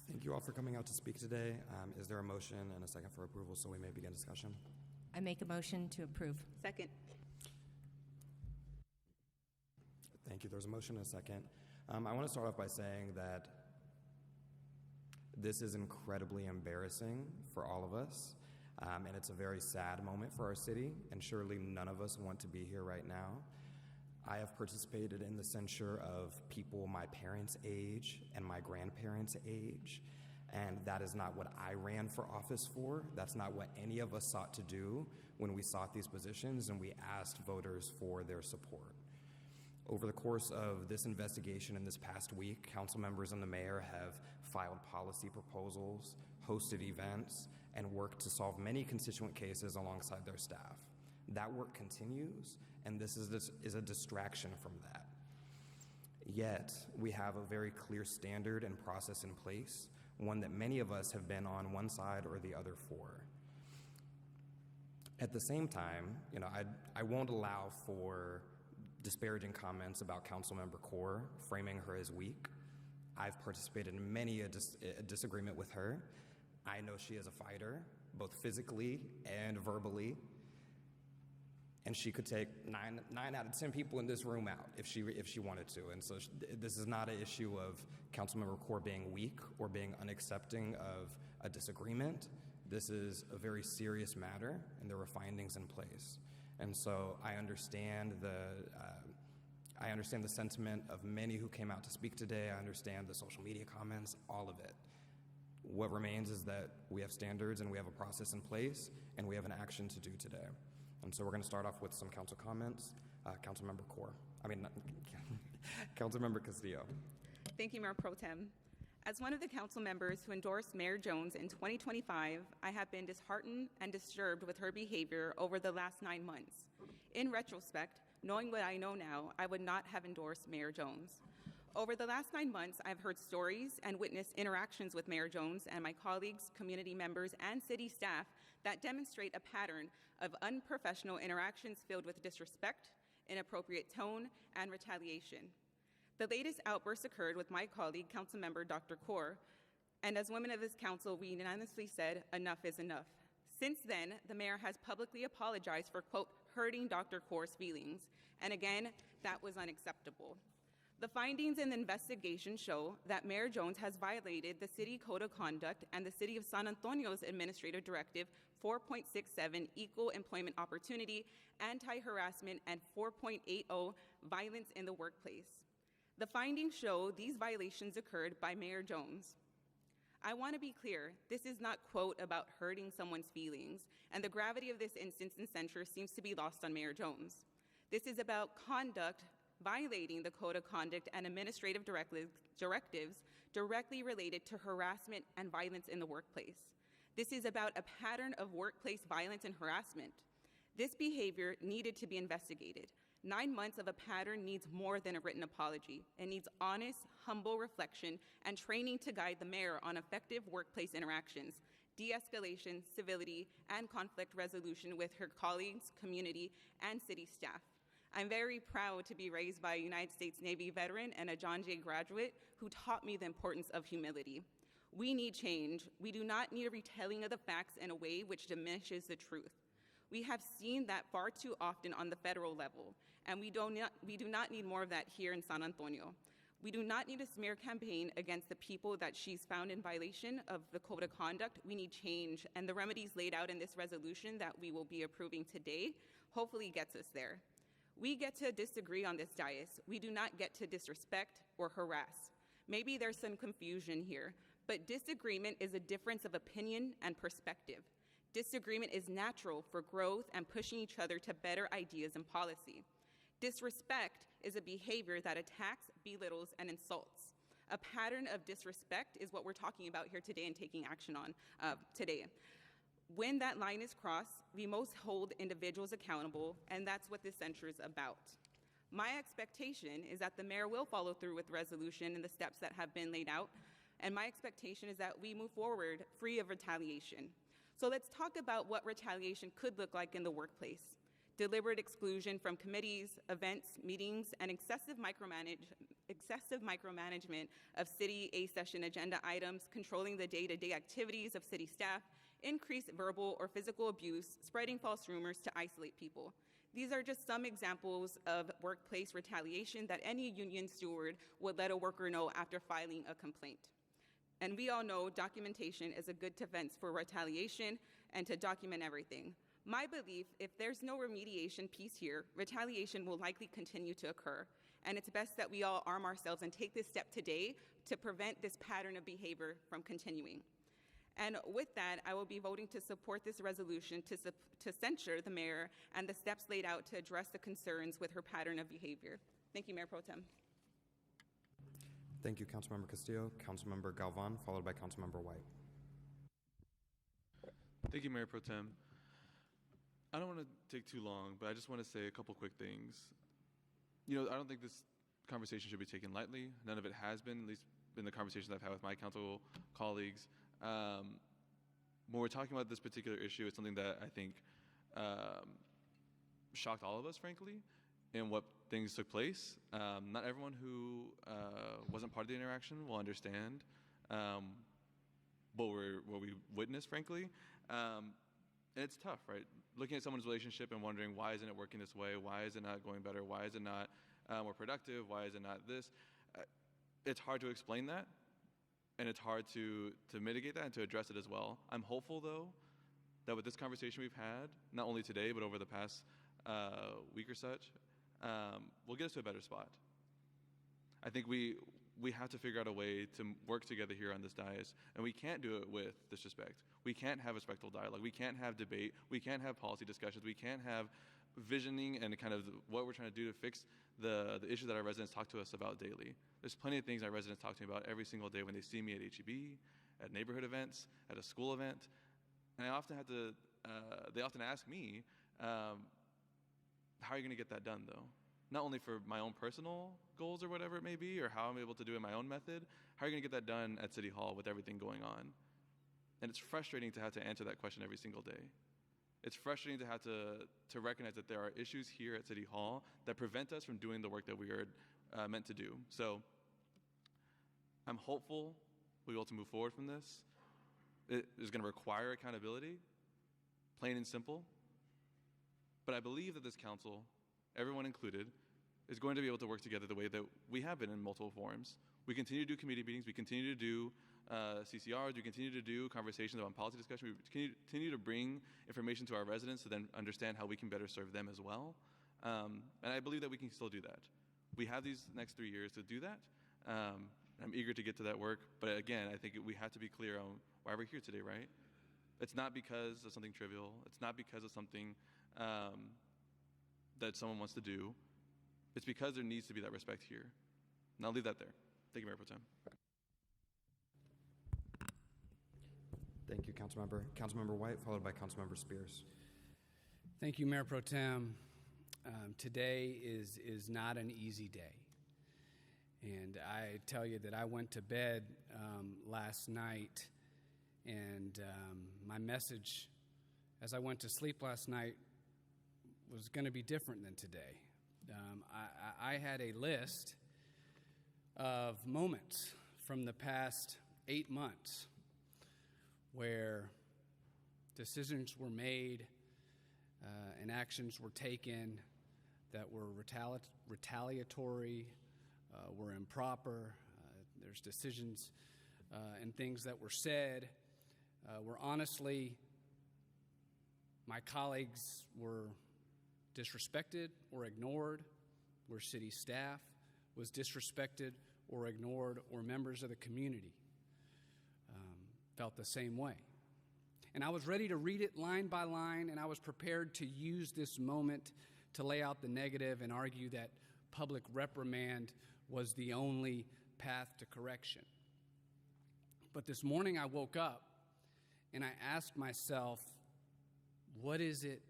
Thank you all for coming out to speak today. Is there a motion and a second for approval so we may begin discussion? I make a motion to approve. Second. Thank you. There's a motion and a second. I want to start off by saying that this is incredibly embarrassing for all of us, and it's a very sad moment for our city, and surely none of us want to be here right now. I have participated in the censure of people my parents' age and my grandparents' age, and that is not what I ran for office for. That's not what any of us sought to do when we sought these positions and we asked voters for their support. Over the course of this investigation in this past week, council members and the mayor have filed policy proposals, hosted events, and worked to solve many constituent cases alongside their staff. That work continues, and this is a distraction from that. Yet, we have a very clear standard and process in place, one that many of us have been on one side or the other for. At the same time, I won't allow for disparaging comments about Councilmember Kaur, framing her as weak. I've participated in many a disagreement with her. I know she is a fighter, both physically and verbally, and she could take nine out of 10 people in this room out if she wanted to. And so this is not an issue of Councilmember Kaur being weak or being unaccepting of a disagreement. This is a very serious matter, and there were findings in place. And so I understand the sentiment of many who came out to speak today. I understand the social media comments, all of it. What remains is that we have standards and we have a process in place, and we have an action to do today. And so we're going to start off with some council comments. Councilmember Castillo. Thank you, Mayor Pro Tem. As one of the council members who endorsed Mayor Jones in 2025, I have been disheartened and disturbed with her behavior over the last 9 months. In retrospect, knowing what I know now, I would not have endorsed Mayor Jones. Over the last 9 months, I've heard stories and witnessed interactions with Mayor Jones and my colleagues, community members, and city staff that demonstrate a pattern of unprofessional interactions filled with disrespect, inappropriate tone, and retaliation. The latest outburst occurred with my colleague, Councilmember Dr. Kaur, and as women of this council, we unanimously said, enough is enough. Since then, the mayor has publicly apologized for, quote, hurting Dr. Kaur's feelings, and again, that was unacceptable. The findings in the investigation show that Mayor Jones has violated the City Code of Conduct and the City of San Antonio's Administrative Directive 4.67, Equal Employment Opportunity, Anti-Harassment, and 4.80, Violence in the Workplace. The findings show these violations occurred by Mayor Jones. I want to be clear, this is not, quote, about hurting someone's feelings, and the gravity of this instance in censure seems to be lost on Mayor Jones. This is about conduct violating the Code of Conduct and administrative directives directly related to harassment and violence in the workplace. This is about a pattern of workplace violence and harassment. This behavior needed to be investigated. 9 months of a pattern needs more than a written apology. It needs honest, humble reflection and training to guide the mayor on effective workplace interactions, de-escalation, civility, and conflict resolution with her colleagues, community, and city staff. I'm very proud to be raised by a United States Navy veteran and a John Jay graduate who taught me the importance of humility. We need change. We do not need a retelling of the facts in a way which diminishes the truth. We have seen that far too often on the federal level, and we do not need more of that here in San Antonio. We do not need a smear campaign against the people that she's found in violation of the Code of Conduct. We need change, and the remedies laid out in this resolution that we will be approving today hopefully gets us there. We get to disagree on this dais. We do not get to disrespect or harass. Maybe there's some confusion here, but disagreement is a difference of opinion and perspective. Disagreement is natural for growth and pushing each other to better ideas and policy. Disrespect is a behavior that attacks, belittles, and insults. A pattern of disrespect is what we're talking about here today and taking action on today. When that line is crossed, we must hold individuals accountable, and that's what this censure is about. My expectation is that the mayor will follow through with the resolution and the steps that have been laid out, and my expectation is that we move forward free of retaliation. So let's talk about what retaliation could look like in the workplace. deliberate exclusion from committees, events, meetings, and excessive micromanagement of city A-session agenda items, controlling the day-to-day activities of city staff, increased verbal or physical abuse, spreading false rumors to isolate people. These are just some examples of workplace retaliation that any union steward would let a worker know after filing a complaint. And we all know documentation is a good defense for retaliation and to document everything. My belief, if there's no remediation piece here, retaliation will likely continue to occur. And it's best that we all arm ourselves and take this step today to prevent this pattern of behavior from continuing. And with that, I will be voting to support this resolution to censure the mayor and the steps laid out to address the concerns with her pattern of behavior. Thank you, Mayor Pro Tem. Thank you, Councilmember Castillo. Councilmember Galvan, followed by Councilmember White. Thank you, Mayor Pro Tem. I don't want to take too long, but I just want to say a couple quick things. You know, I don't think this conversation should be taken lightly. None of it has been, at least in the conversations I've had with my council colleagues. When we're talking about this particular issue, it's something that I think shocked all of us, frankly, in what things took place. Not everyone who wasn't part of the interaction will understand what we witnessed, frankly. And it's tough, right? Looking at someone's relationship and wondering, why isn't it working this way? Why is it not going better? Why is it not more productive? Why is it not this? It's hard to explain that, and it's hard to mitigate that and to address it as well. I'm hopeful, though, that with this conversation we've had, not only today, but over the past week or such, we'll get us to a better spot. I think we have to figure out a way to work together here on this dais, and we can't do it with disrespect. We can't have respectful dialogue. We can't have debate. We can't have policy discussions. We can't have visioning and kind of what we're trying to do to fix the issues that our residents talk to us about daily. There's plenty of things our residents talk to me about every single day when they see me at HEB, at neighborhood events, at a school event, and I often have to, they often ask me, how are you going to get that done, though? Not only for my own personal goals or whatever it may be, or how I'm able to do it in my own method, how are you going to get that done at City Hall with everything going on? And it's frustrating to have to answer that question every single day. It's frustrating to have to recognize that there are issues here at City Hall that prevent us from doing the work that we are meant to do. So I'm hopeful we'll be able to move forward from this. It is going to require accountability, plain and simple. But I believe that this council, everyone included, is going to be able to work together the way that we have been in multiple forums. We continue to do committee meetings, we continue to do CCRs, we continue to do conversations about policy discussion, we continue to bring information to our residents to then understand how we can better serve them as well. And I believe that we can still do that. We have these next 3 years to do that. I'm eager to get to that work, but again, I think we have to be clear on why we're here today, right? It's not because of something trivial. It's not because of something that someone wants to do. It's because there needs to be that respect here. And I'll leave that there. Thank you, Mayor Pro Tem. Thank you, Councilmember. Councilmember White, followed by Councilmember Spears. Thank you, Mayor Pro Tem. Today is not an easy day. And I tell you that I went to bed last night, and my message as I went to sleep last night was going to be different than today. I had a list of moments from the past 8 months where decisions were made and actions were taken that were retaliatory, were improper. There's decisions and things that were said where honestly my colleagues were disrespected or ignored, where city staff was disrespected or ignored, or members of the community felt the same way. And I was ready to read it line by line, and I was prepared to use this moment to lay out the negative and argue that public reprimand was the only path to correction. But this morning I woke up and I asked myself, what is it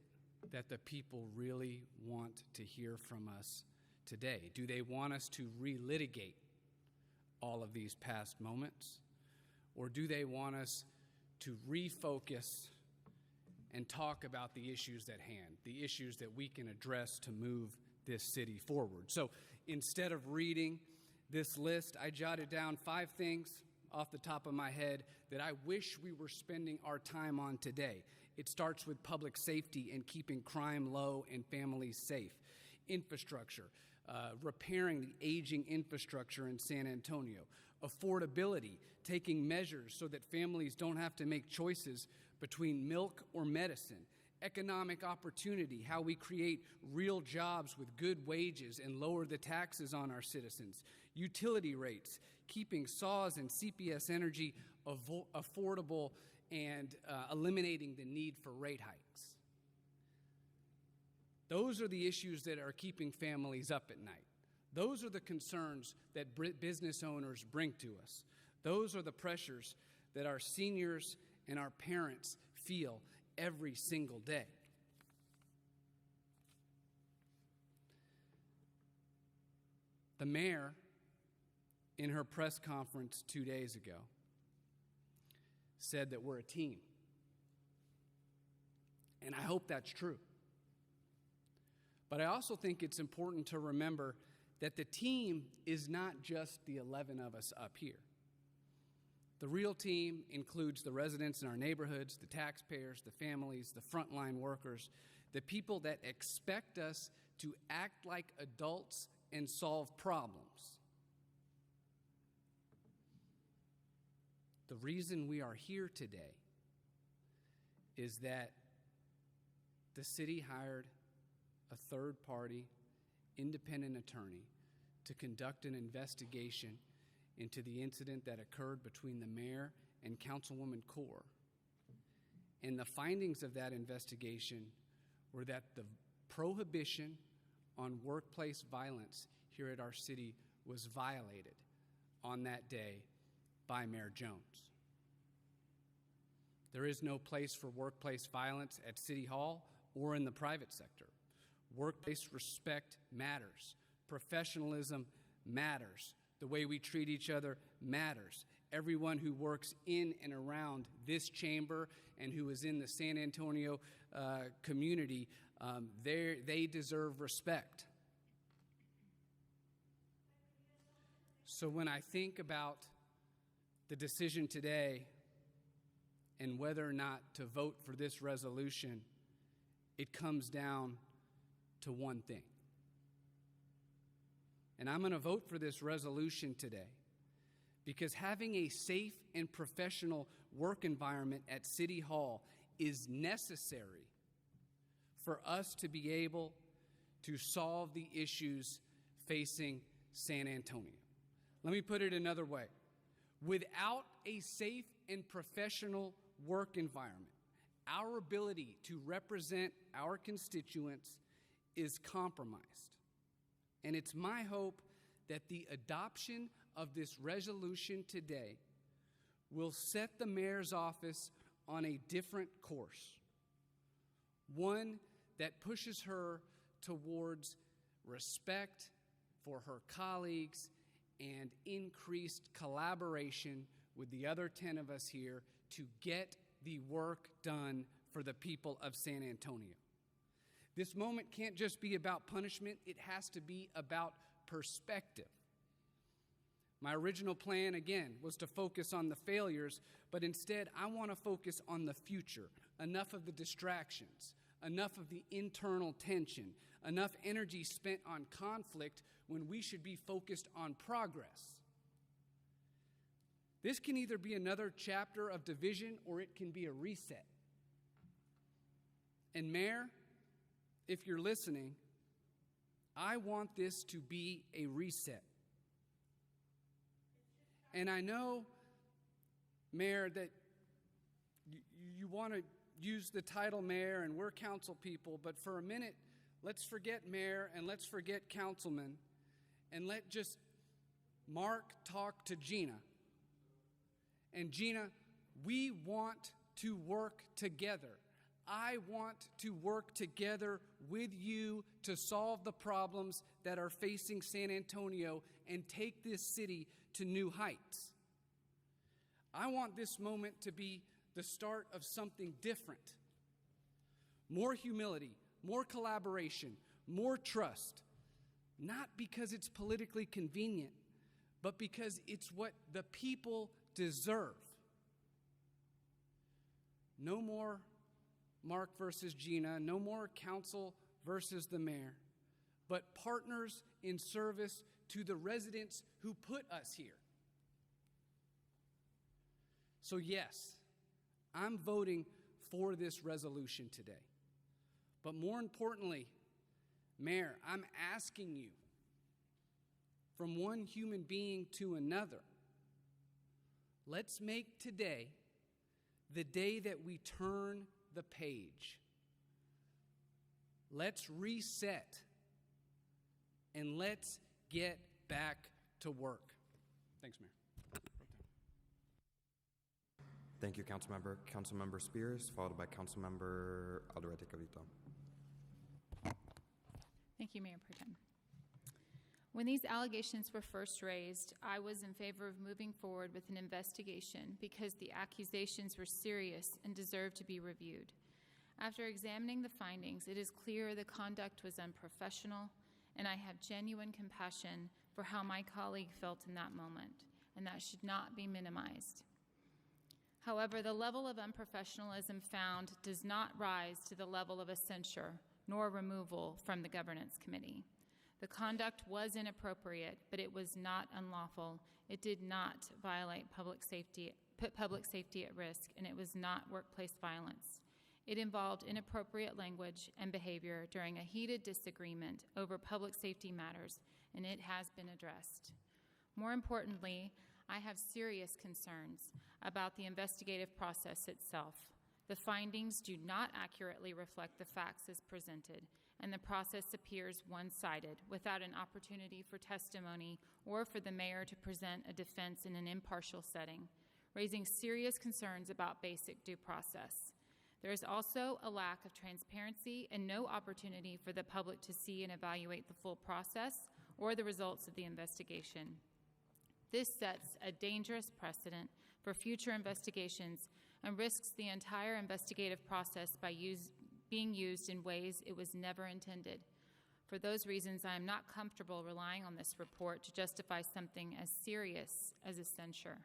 that the people really want to hear from us today? Do they want us to relitigate all of these past moments? Or do they want us to refocus and talk about the issues at hand, the issues that we can address to move this city forward. So instead of reading this list, I jotted down 5 things off the top of my head that I wish we were spending our time on today. It starts with public safety and keeping crime low and families safe. Infrastructure, repairing the aging infrastructure in San Antonio. Affordability, taking measures so that families don't have to make choices between milk or medicine. Economic opportunity, how we create real jobs with good wages and lower the taxes on our citizens. Utility rates, keeping SAWS and CPS Energy affordable and eliminating the need for rate hikes. Those are the issues that are keeping families up at night. Those are the concerns that business owners bring to us. Those are the pressures that our seniors and our parents feel every single day. The mayor, in her press conference 2 days ago, said that we're a team. And I hope that's true. But I also think it's important to remember that the team is not just the 11 of us up here. The real team includes the residents in our neighborhoods, the taxpayers, the families, the frontline workers, the people that expect us to act like adults and solve problems. The reason we are here today is that the city hired a third-party independent attorney to conduct an investigation into the incident that occurred between the mayor and Councilwoman Kaur. And the findings of that investigation were that the prohibition on workplace violence here at our city was violated on that day by Mayor Jones. There is no place for workplace violence at City Hall or in the private sector. Workplace respect matters. Professionalism matters. The way we treat each other matters. Everyone who works in and around this chamber and who is in the San Antonio community, they deserve respect. So when I think about the decision today and whether or not to vote for this resolution, it comes down to one thing. And I'm going to vote for this resolution today because having a safe and professional work environment at City Hall is necessary for us to be able to solve the issues facing San Antonio. Let me put it another way. Without a safe and professional work environment, our ability to represent our constituents is compromised. And it's my hope that the adoption of this resolution today will set the mayor's office on a different course, one that pushes her towards respect for her colleagues and increased collaboration with the other 10 of us here to get the work done for the people of San Antonio. This moment can't just be about punishment, it has to be about perspective. My original plan, again, was to focus on the failures, but instead I want to focus on the future. Enough of the distractions, enough of the internal tension, enough energy spent on conflict when we should be focused on progress. This can either be another chapter of division or it can be a reset. And Mayor, if you're listening, I want this to be a reset. And I know, Mayor, that you want to use the title mayor and we're council people, but for a minute, let's forget mayor and let's forget councilman and let just Mark talk to Gina. And Gina, we want to work together. I want to work together with you to solve the problems that are facing San Antonio and take this city to new heights. I want this moment to be the start of something different. more humility, more collaboration, more trust, not because it's politically convenient, but because it's what the people deserve. No more Mark versus Gina, no more council versus the mayor, but partners in service to the residents who put us here. So yes, I'm voting for this resolution today. But more importantly, Mayor, I'm asking you, from one human being to another, let's make today the day that we turn the page. Let's reset and let's get back to work. Thanks, Mayor. Thank you, Councilmember. Councilmember Spears, followed by Councilmember Alderete-Cavito. Thank you, Mayor Pro Tem. When these allegations were first raised, I was in favor of moving forward with an investigation because the accusations were serious and deserved to be reviewed. After examining the findings, it is clear the conduct was unprofessional, and I have genuine compassion for how my colleague felt in that moment, and that should not be minimized. However, the level of unprofessionalism found does not rise to the level of a censure nor removal from the governance committee. The conduct was inappropriate, but it was not unlawful. It did not violate public safety, put public safety at risk, and it was not workplace violence. It involved inappropriate language and behavior during a heated disagreement over public safety matters, and it has been addressed. More importantly, I have serious concerns about the investigative process itself. The findings do not accurately reflect the facts as presented, and the process appears one-sided, without an opportunity for testimony or for the mayor to present a defense in an impartial setting, raising serious concerns about basic due process. There is also a lack of transparency and no opportunity for the public to see and evaluate the full process or the results of the investigation. This sets a dangerous precedent for future investigations and risks the entire investigative process by being used in ways it was never intended. For those reasons, I am not comfortable relying on this report to justify something as serious as a censure.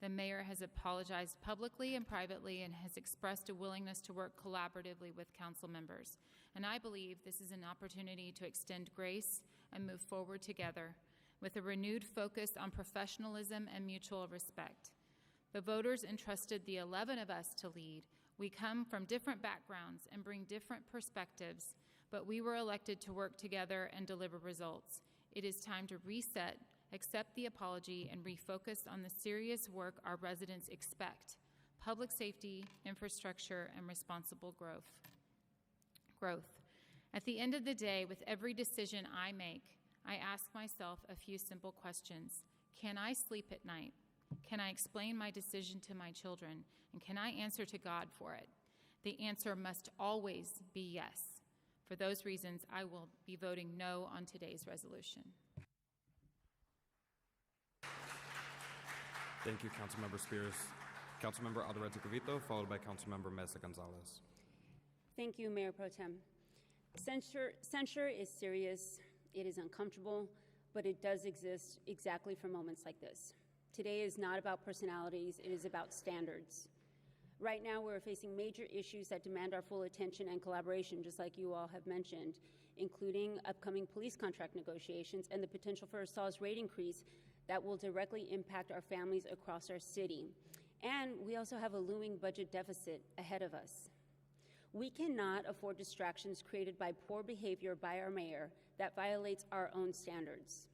The mayor has apologized publicly and privately and has expressed a willingness to work collaboratively with council members. And I believe this is an opportunity to extend grace and move forward together with a renewed focus on professionalism and mutual respect. The voters entrusted the 11 of us to lead. We come from different backgrounds and bring different perspectives, but we were elected to work together and deliver results. It is time to reset, accept the apology, and refocus on the serious work our residents expect: public safety, infrastructure, and responsible growth. At the end of the day, with every decision I make, I ask myself a few simple questions. Can I sleep at night? Can I explain my decision to my children? And can I answer to God for it? The answer must always be yes. For those reasons, I will be voting no on today's resolution. Thank you, Councilmember Spears. Councilmember Alderete-Cavito, followed by Councilmember Mesa Gonzalez. Thank you, Mayor Pro Tem. Censure is serious, it is uncomfortable, but it does exist exactly for moments like this. Today is not about personalities, it is about standards. Right now, we're facing major issues that demand our full attention and collaboration, just like you all have mentioned, including upcoming police contract negotiations and the potential for a SAWS rate increase that will directly impact our families across our city. And we also have a looming budget deficit ahead of us. We cannot afford distractions created by poor behavior by our mayor that violates our own standards.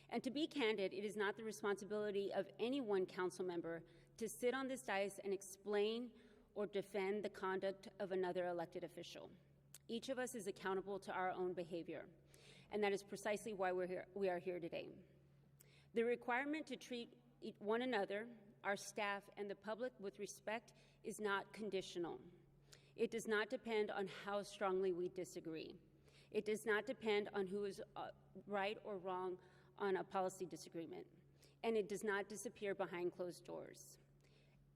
And to be candid, it is not the responsibility of any one council member to sit on this dais and explain or defend the conduct of another elected official. Each of us is accountable to our own behavior, and that is precisely why we are here today. The requirement to treat one another, our staff, and the public with respect is not conditional. It does not depend on how strongly we disagree. It does not depend on who is right or wrong on a policy disagreement, and it does not disappear behind closed doors.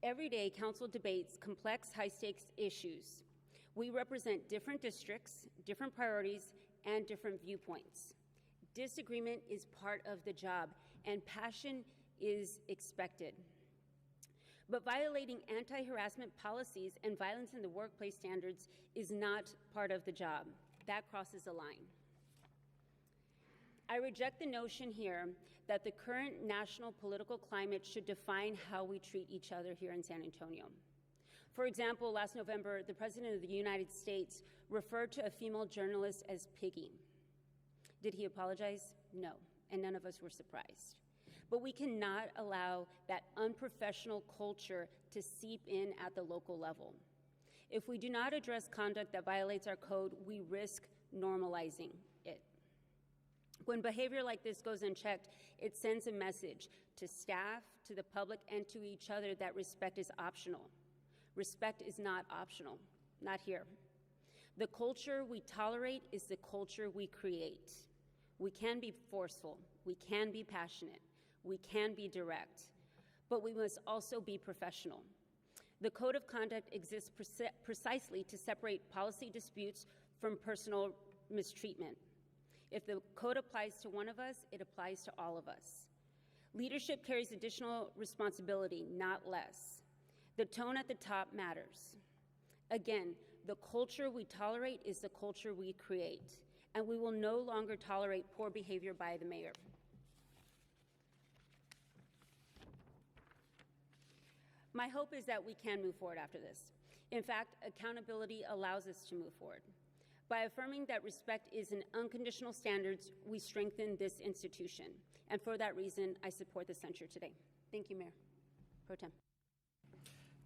Every day, council debates complex, high-stakes issues. We represent different districts, different priorities, and different viewpoints. Disagreement is part of the job, and passion is expected. But violating anti-harassment policies and violence in the workplace standards is not part of the job. That crosses a line. I reject the notion here that the current national political climate should define how we treat each other here in San Antonio. For example, last November, the President of the United States referred to a female journalist as Piggy. Did he apologize? No, and none of us were surprised. But we cannot allow that unprofessional culture to seep in at the local level. If we do not address conduct that violates our code, we risk normalizing it. When behavior like this goes unchecked, it sends a message to staff, to the public, and to each other that respect is optional. Respect is not optional, not here. The culture we tolerate is the culture we create. We can be forceful, we can be passionate, we can be direct, but we must also be professional. The Code of Conduct exists precisely to separate policy disputes from personal mistreatment. If the code applies to one of us, it applies to all of us. Leadership carries additional responsibility, not less. The tone at the top matters. Again, the culture we tolerate is the culture we create, and we will no longer tolerate poor behavior by the mayor. My hope is that we can move forward after this. In fact, accountability allows us to move forward. By affirming that respect is an unconditional standard, we strengthen this institution. And for that reason, I support the censure today. Thank you, Mayor Pro Tem.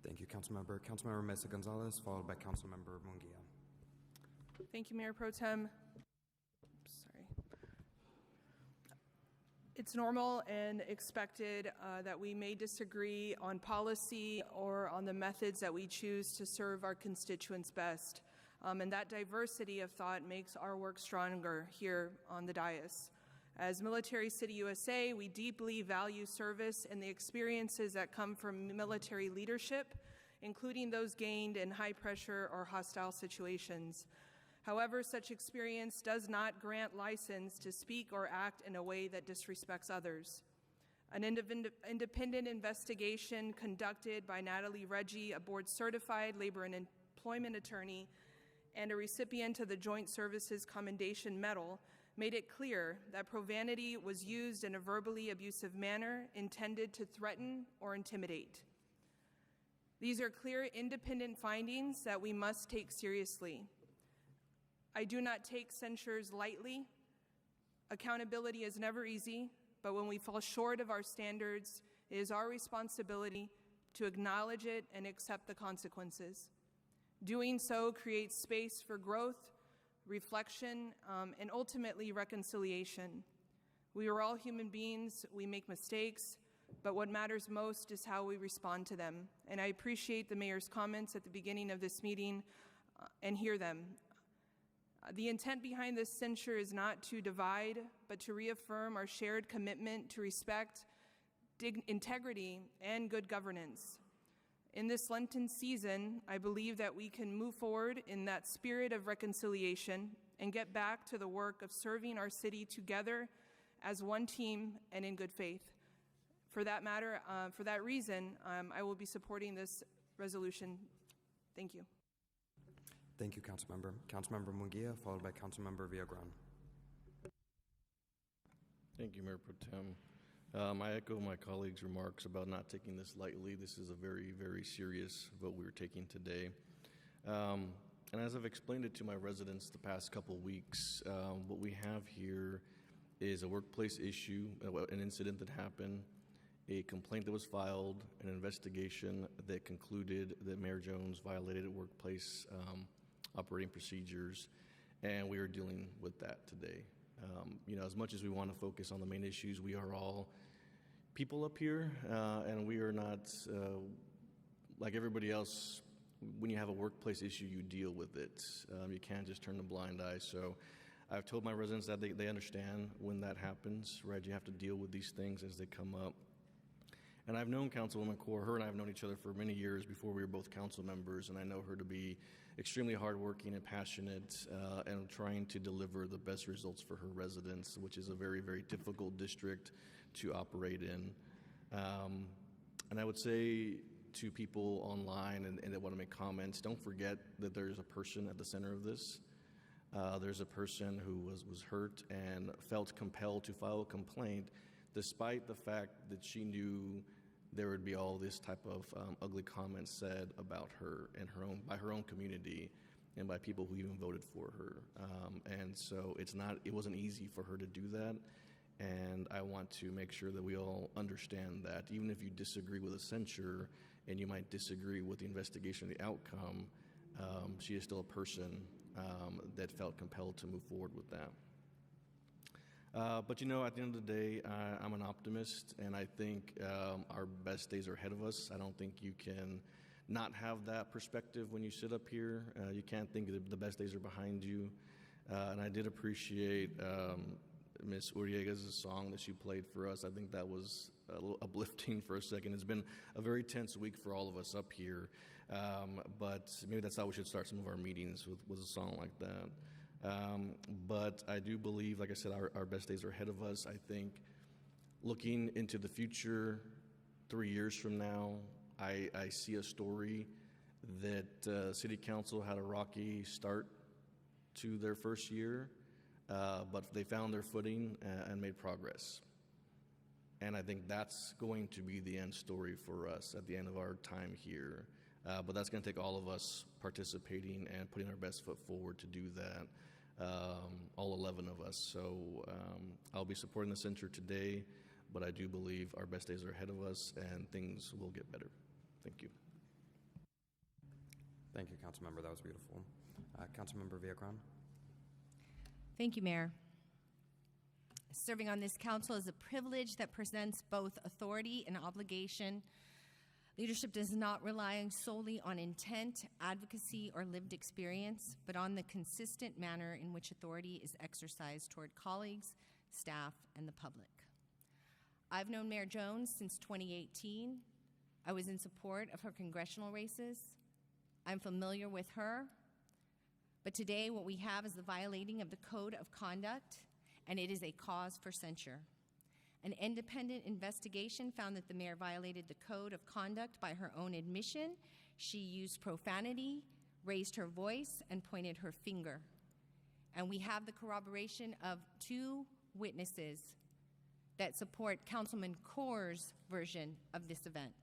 Thank you, Councilmember. Councilmember Mesa Gonzalez, followed by Councilmember Munguia. Thank you, Mayor Pro Tem. It's normal and expected that we may disagree on policy or on the methods that we choose to serve our constituents best. And that diversity of thought makes our work stronger here on the dais. As Military City USA, we deeply value service and the experiences that come from military leadership, including those gained in high-pressure or hostile situations. However, such experience does not grant license to speak or act in a way that disrespects others. An independent investigation conducted by Natalie Reggie, a board-certified labor and employment attorney and a recipient of the Joint Services Commendation Medal, made it clear that profanity was used in a verbally abusive manner intended to threaten or intimidate. These are clear, independent findings that we must take seriously. I do not take censures lightly. Accountability is never easy, but when we fall short of our standards, it is our responsibility to acknowledge it and accept the consequences. Doing so creates space for growth, reflection, and ultimately reconciliation. We are all human beings, we make mistakes, but what matters most is how we respond to them. And I appreciate the mayor's comments at the beginning of this meeting and hear them. The intent behind this censure is not to divide, but to reaffirm our shared commitment to respect, integrity, and good governance. In this Lenten season, I believe that we can move forward in that spirit of reconciliation and get back to the work of serving our city together as one team and in good faith. For that matter, for that reason, I will be supporting this resolution. Thank you. Thank you, Councilmember. Councilmember Munguia, followed by Councilmember Villagran. Thank you, Mayor Pro Tem. I echo my colleagues' remarks about not taking this lightly. This is a very, very serious vote we're taking today. And as I've explained it to my residents the past couple weeks, what we have here is a workplace issue, an incident that happened, a complaint that was filed, an investigation that concluded that Mayor Jones violated workplace operating procedures, and we are dealing with that today. As much as we want to focus on the main issues, we are all people up here, and we are not, like everybody else, when you have a workplace issue, you deal with it. You can't just turn a blind eye. So I've told my residents that they understand when that happens, right? You have to deal with these things as they come up. And I've known Councilwoman Kaur. Her and I have known each other for many years before we were both council members, and I know her to be extremely hardworking and passionate and trying to deliver the best results for her residents, which is a very, very difficult district to operate in. And I would say to people online and that want to make comments, don't forget that there's a person at the center of this. There's a person who was hurt and felt compelled to file a complaint despite the fact that she knew there would be all this type of ugly comments said about her and by her own community and by people who even voted for her. And so it wasn't easy for her to do that. And I want to make sure that we all understand that even if you disagree with a censure and you might disagree with the investigation or the outcome, she is still a person that felt compelled to move forward with that. But at the end of the day, I'm an optimist, and I think our best days are ahead of us. I don't think you can not have that perspective when you sit up here. You can't think that the best days are behind you. And I did appreciate Ms. Uriega's song that she played for us. I think that was a little uplifting for a second. It's been a very tense week for all of us up here, but maybe that's how we should start some of our meetings with a song like that. But I do believe, like I said, our best days are ahead of us. I think looking into the future, 3 years from now, I see a story that City Council had a rocky start to their first year, but they found their footing and made progress. And I think that's going to be the end story for us at the end of our time here. But that's going to take all of us participating and putting our best foot forward to do that, all 11 of us. So I'll be supporting the censure today, but I do believe our best days are ahead of us and things will get better. Thank you. Thank you, Councilmember. That was beautiful. Councilmember Villagran. Thank you, Mayor. Serving on this council is a privilege that presents both authority and obligation. Leadership does not rely solely on intent, advocacy, or lived experience, but on the consistent manner in which authority is exercised toward colleagues, staff, and the public. I've known Mayor Jones since 2018. I was in support of her congressional races. I'm familiar with her. But today, what we have is the violating of the Code of Conduct, and it is a cause for censure. An independent investigation found that the mayor violated the Code of Conduct by her own admission. She used profanity, raised her voice, and pointed her finger. And we have the corroboration of 2 witnesses that support Councilman Kaur's version of this event.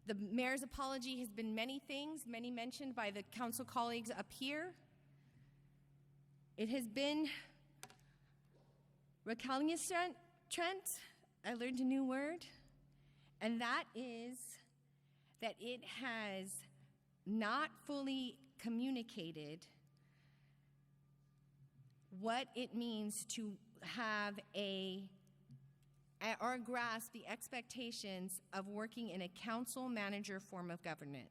The mayor's apology has been many things, many mentioned by the council colleagues up here. It has been recalcitrant. I learned a new word, and that is that it has not fully communicated what it means to have or grasp the expectations of working in a council manager form of government.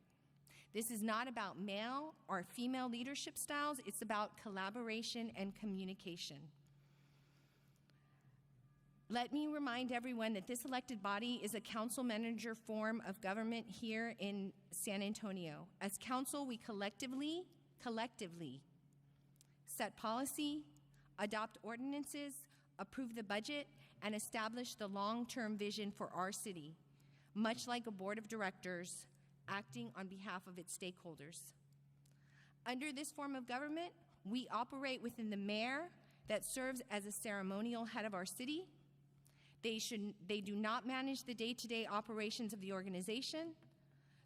This is not about male or female leadership styles, it's about collaboration and communication. Let me remind everyone that this elected body is a council manager form of government here in San Antonio. As council, we collectively set policy, adopt ordinances, approve the budget, and establish the long-term vision for our city, much like a board of directors acting on behalf of its stakeholders. Under this form of government, we operate within the mayor that serves as a ceremonial head of our city. They do not manage the day-to-day operations of the organization.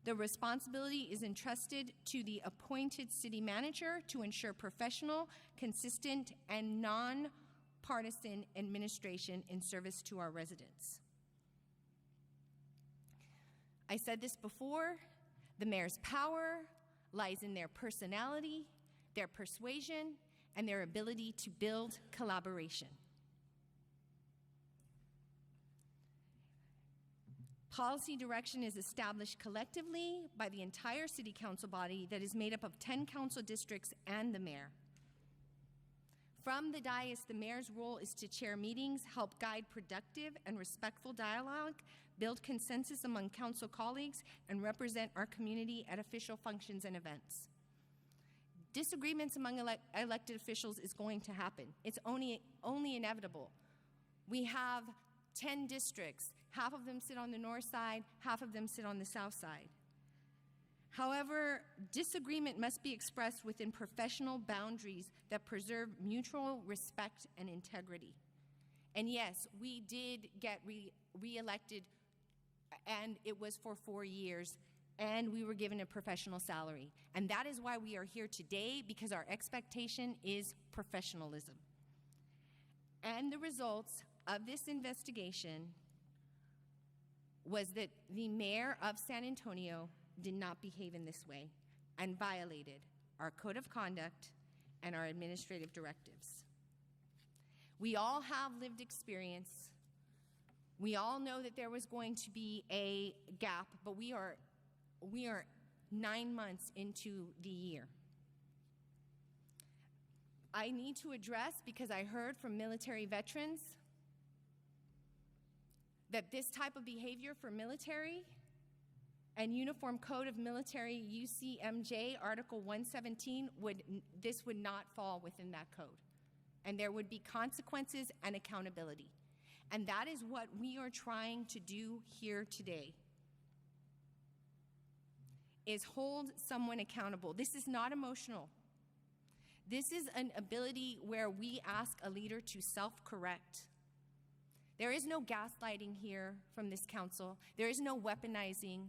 The responsibility is entrusted to the appointed city manager to ensure professional, consistent, and non-partisan administration in service to our residents. I said this before, the mayor's power lies in their personality, their persuasion, and their ability to build collaboration. Policy direction is established collectively by the entire city council body that is made up of 10 council districts and the mayor. From the dais, the mayor's role is to chair meetings, help guide productive and respectful dialogue, build consensus among council colleagues, and represent our community at official functions and events. Disagreements among elected officials is going to happen. It's only inevitable. We have 10 districts. Half of them sit on the north side, half of them sit on the south side. However, disagreement must be expressed within professional boundaries that preserve mutual respect and integrity. And yes, we did get re-elected, and it was for 4 years, and we were given a professional salary. And that is why we are here today, because our expectation is professionalism. And the results of this investigation was that the mayor of San Antonio did not behave in this way and violated our code of conduct and our administrative directives. We all have lived experience. We all know that there was going to be a gap, but we are 9 months into the year. I need to address, because I heard from military veterans that this type of behavior for military and Uniform Code of Military UCMJ Article 117 would not fall within that code. And there would be consequences and accountability. And that is what we are trying to do here today, is hold someone accountable. This is not emotional. This is an ability where we ask a leader to self-correct. There is no gaslighting here from this council. There is no weaponizing.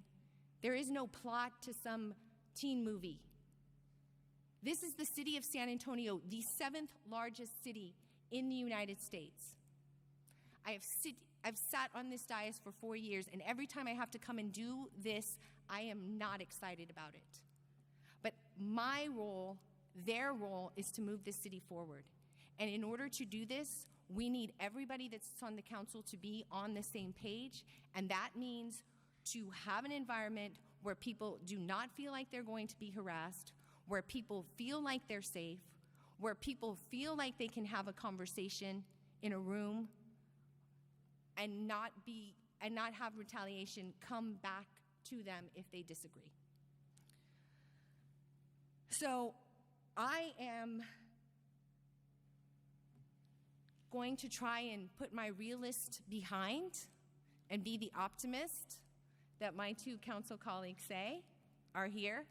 There is no plot to some teen movie. This is the city of San Antonio, the 7th largest city in the United States. I've sat on this dais for 4 years, and every time I have to come and do this, I am not excited about it. But my role, their role, is to move this city forward. And in order to do this, we need everybody that sits on the council to be on the same page, and that means to have an environment where people do not feel like they're going to be harassed, where people feel like they're safe, where people feel like they can have a conversation in a room and not have retaliation come back to them if they disagree. So I am going to try and put my realist behind and be the optimist that my two council colleagues are here.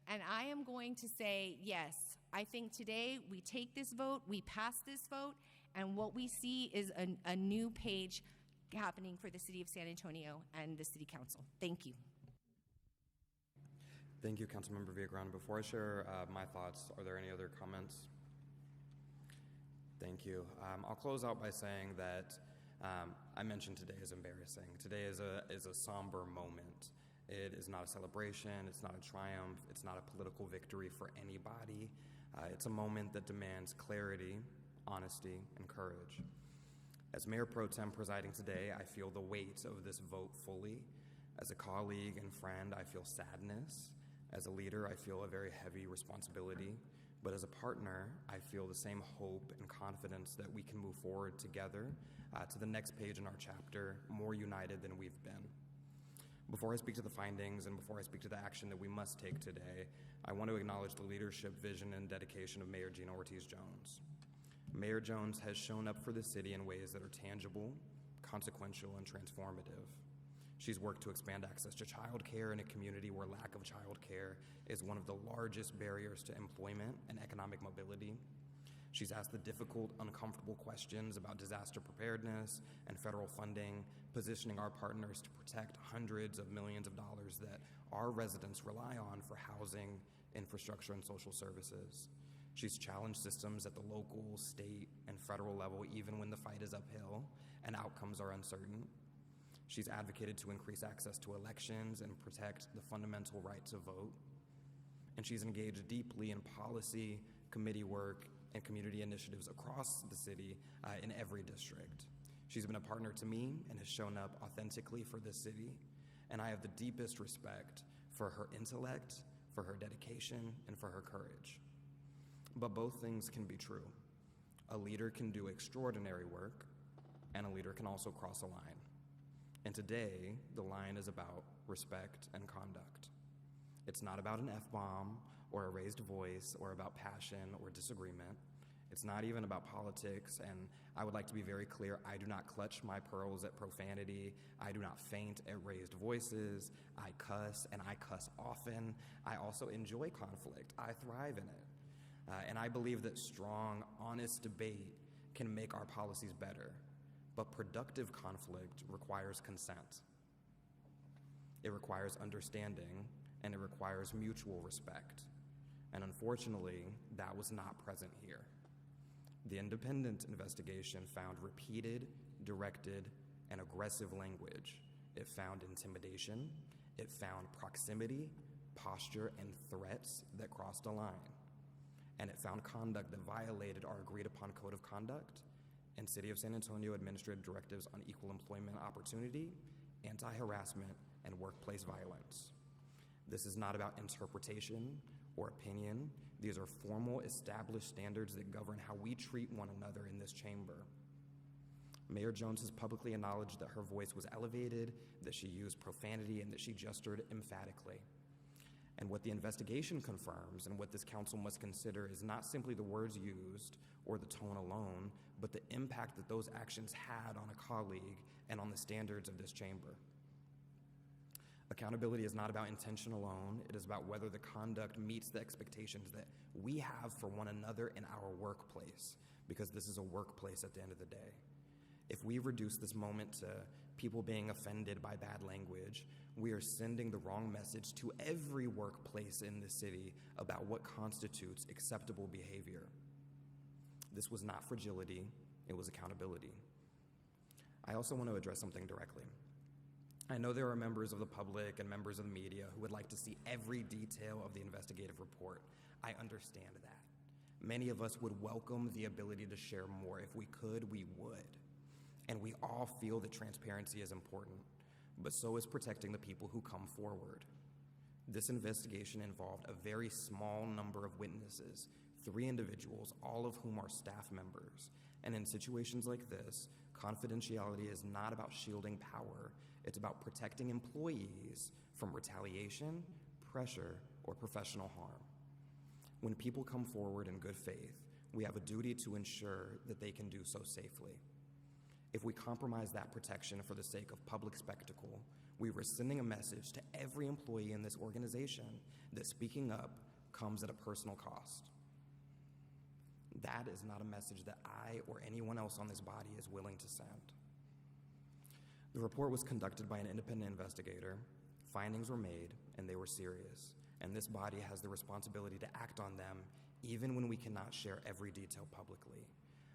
And I am going to say, yes, I think today we take this vote, we pass this vote, and what we see is a new page happening for the city of San Antonio and the city council. Thank you. Thank you, Councilmember Villagrán. Before I share my thoughts, are there any other comments? Thank you. I'll close out by saying that I mentioned today is embarrassing. Today is a somber moment. It is not a celebration. It's not a triumph. It's not a political victory for anybody. It's a moment that demands clarity, honesty, and courage. As Mayor Pro Tem presiding today, I feel the weight of this vote fully. As a colleague and friend, I feel sadness. As a leader, I feel a very heavy responsibility. But as a partner, I feel the same hope and confidence that we can move forward together to the next page in our chapter, more united than we've been. Before I speak to the findings and before I speak to the action that we must take today, I want to acknowledge the leadership, vision, and dedication of Mayor Gina Ortiz Jones. Mayor Jones has shown up for the city in ways that are tangible, consequential, and transformative. She's worked to expand access to childcare in a community where lack of childcare is one of the largest barriers to employment and economic mobility. She's asked the difficult, uncomfortable questions about disaster preparedness and federal funding, positioning our partners to protect hundreds of millions of dollars that our residents rely on for housing, infrastructure, and social services. She's challenged systems at the local, state, and federal level even when the fight is uphill and outcomes are uncertain. She's advocated to increase access to elections and protect the fundamental right to vote. And she's engaged deeply in policy, committee work, and community initiatives across the city in every district. She's been a partner to me and has shown up authentically for this city. And I have the deepest respect for her intellect, for her dedication, and for her courage. But both things can be true. A leader can do extraordinary work, and a leader can also cross a line. And today, the line is about respect and conduct. It's not about an F-bomb or a raised voice or about passion or disagreement. It's not even about politics, and I would like to be very clear, I do not clutch my pearls at profanity. I do not faint at raised voices. I cuss, and I cuss often. I also enjoy conflict. I thrive in it. And I believe that strong, honest debate can make our policies better. But productive conflict requires consent. It requires understanding, and it requires mutual respect. And unfortunately, that was not present here. The independent investigation found repeated, directed, and aggressive language. It found intimidation. It found proximity, posture, and threats that crossed a line. And it found conduct that violated our agreed-upon code of conduct and City of San Antonio administrative directives on equal employment opportunity, anti-harassment, and workplace violence. This is not about interpretation or opinion. These are formal, established standards that govern how we treat one another in this chamber. Mayor Jones has publicly acknowledged that her voice was elevated, that she used profanity, and that she gestured emphatically. And what the investigation confirms and what this council must consider is not simply the words used or the tone alone, but the impact that those actions had on a colleague and on the standards of this chamber. Accountability is not about intention alone. It is about whether the conduct meets the expectations that we have for one another in our workplace, because this is a workplace at the end of the day. If we reduce this moment to people being offended by bad language, we are sending the wrong message to every workplace in the city about what constitutes acceptable behavior. This was not fragility, it was accountability. I also want to address something directly. I know there are members of the public and members of the media who would like to see every detail of the investigative report. I understand that. Many of us would welcome the ability to share more. If we could, we would. And we all feel that transparency is important, but so is protecting the people who come forward. This investigation involved a very small number of witnesses, 3 individuals, all of whom are staff members. And in situations like this, confidentiality is not about shielding power. It's about protecting employees from retaliation, pressure, or professional harm. When people come forward in good faith, we have a duty to ensure that they can do so safely. If we compromise that protection for the sake of public spectacle, we are sending a message to every employee in this organization that speaking up comes at a personal cost. That is not a message that I or anyone else on this body is willing to send. The report was conducted by an independent investigator. Findings were made, and they were serious. And this body has the responsibility to act on them, even when we cannot share every detail publicly.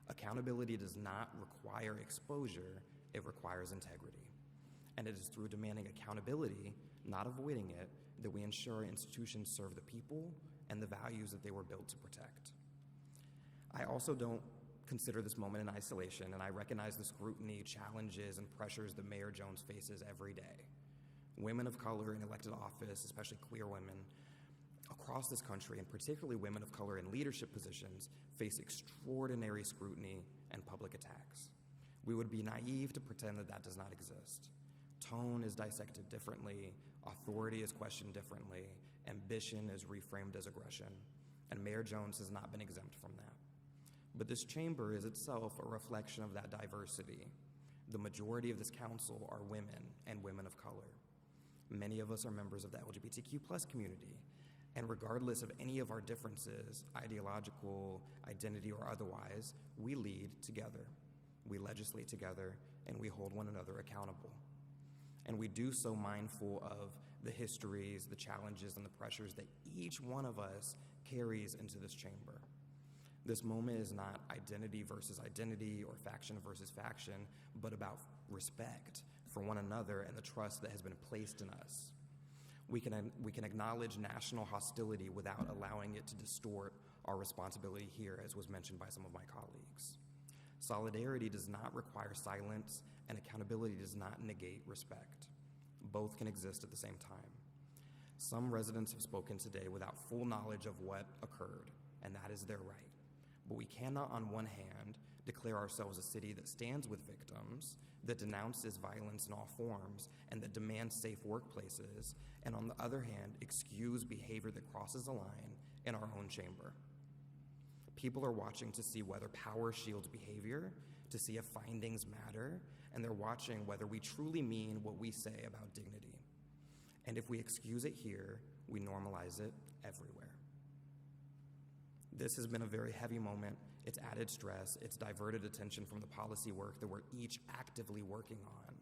Accountability does not require exposure, it requires integrity. And it is through demanding accountability, not avoiding it, that we ensure institutions serve the people and the values that they were built to protect. I also don't consider this moment in isolation, and I recognize the scrutiny, challenges, and pressures that Mayor Jones faces every day. Women of color in elected office, especially queer women, across this country, and particularly women of color in leadership positions, face extraordinary scrutiny and public attacks. We would be naive to pretend that that does not exist. Tone is dissected differently, authority is questioned differently, ambition is reframed as aggression, and Mayor Jones has not been exempt from that. But this chamber is itself a reflection of that diversity. The majority of this council are women and women of color. Many of us are members of the LGBTQ+ community, and regardless of any of our differences, ideological, identity, or otherwise, we lead together, we legislate together, and we hold one another accountable. And we do so mindful of the histories, the challenges, and the pressures that each one of us carries into this chamber. This moment is not identity versus identity or faction versus faction, but about respect for one another and the trust that has been placed in us. We can acknowledge national hostility without allowing it to distort our responsibility here, as was mentioned by some of my colleagues. Solidarity does not require silence, and accountability does not negate respect. Both can exist at the same time. Some residents have spoken today without full knowledge of what occurred, and that is their right. But we cannot, on one hand, declare ourselves a city that stands with victims, that denounces violence in all forms, and that demands safe workplaces, and on the other hand, excuse behavior that crosses a line in our own chamber. People are watching to see whether power shields behavior, to see if findings matter, and they're watching whether we truly mean what we say about dignity. And if we excuse it here, we normalize it everywhere. This has been a very heavy moment. It's added stress. It's diverted attention from the policy work that we're each actively working on.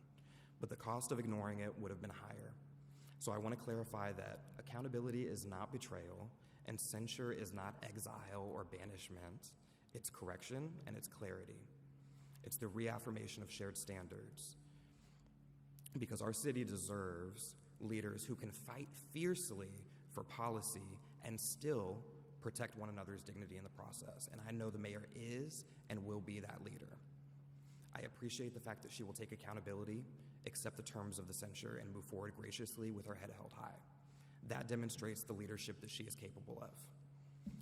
But the cost of ignoring it would have been higher. So I want to clarify that accountability is not betrayal, and censure is not exile or banishment. It's correction and it's clarity. It's the reaffirmation of shared standards. Because our city deserves leaders who can fight fiercely for policy and still protect one another's dignity in the process. And I know the mayor is and will be that leader. I appreciate the fact that she will take accountability, accept the terms of the censure, and move forward graciously with her head held high. That demonstrates the leadership that she is capable of.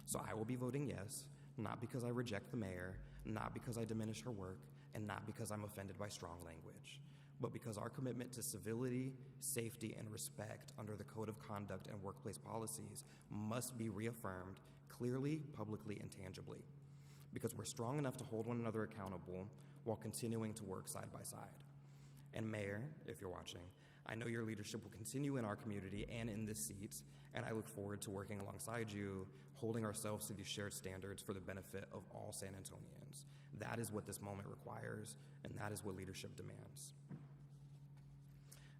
So I will be voting yes, not because I reject the mayor, not because I diminish her work, and not because I'm offended by strong language, but because our commitment to civility, safety, and respect under the Code of Conduct and workplace policies must be reaffirmed clearly, publicly, and tangibly, because we're strong enough to hold one another accountable while continuing to work side by side. And Mayor, if you're watching, I know your leadership will continue in our community and in this seat, and I look forward to working alongside you, holding ourselves to these shared standards for the benefit of all San Antonians. That is what this moment requires, and that is what leadership demands.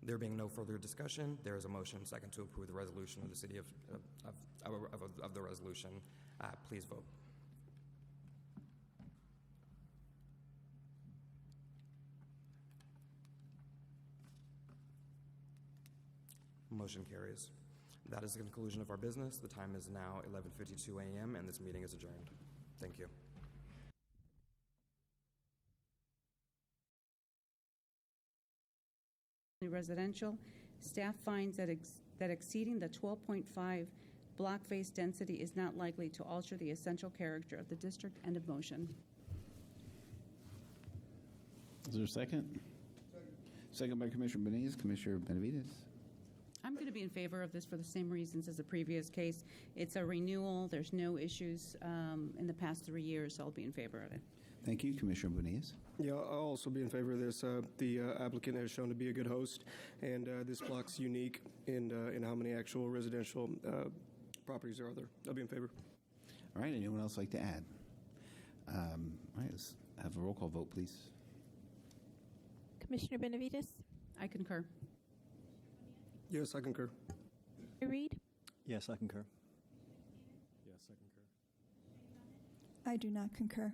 There being no further discussion, there is a motion second to approve the resolution of the city of the resolution. Please vote. Motion carries. That is the conclusion of our business. The time is now 11:52 a.m. and this meeting is adjourned. Thank you. Residential, staff finds that exceeding the 12.5 block face density is not likely to alter the essential character of the district. End of motion. Is there a second? Second by Commissioner Benitez. Commissioner Benavides. I'm going to be in favor of this for the same reasons as the previous case. It's a renewal. There's no issues in the past 3 years, so I'll be in favor of it. Thank you, Commissioner Benitez. Yeah, I'll also be in favor of this. The applicant has shown to be a good host, and this block's unique in how many actual residential properties there are there. I'll be in favor. All right, anyone else like to add? All right, let's have a roll call vote, please. Commissioner Benavides? I concur. Yes, I concur. Reed? Yes, I concur. Yes, I concur. I do not concur.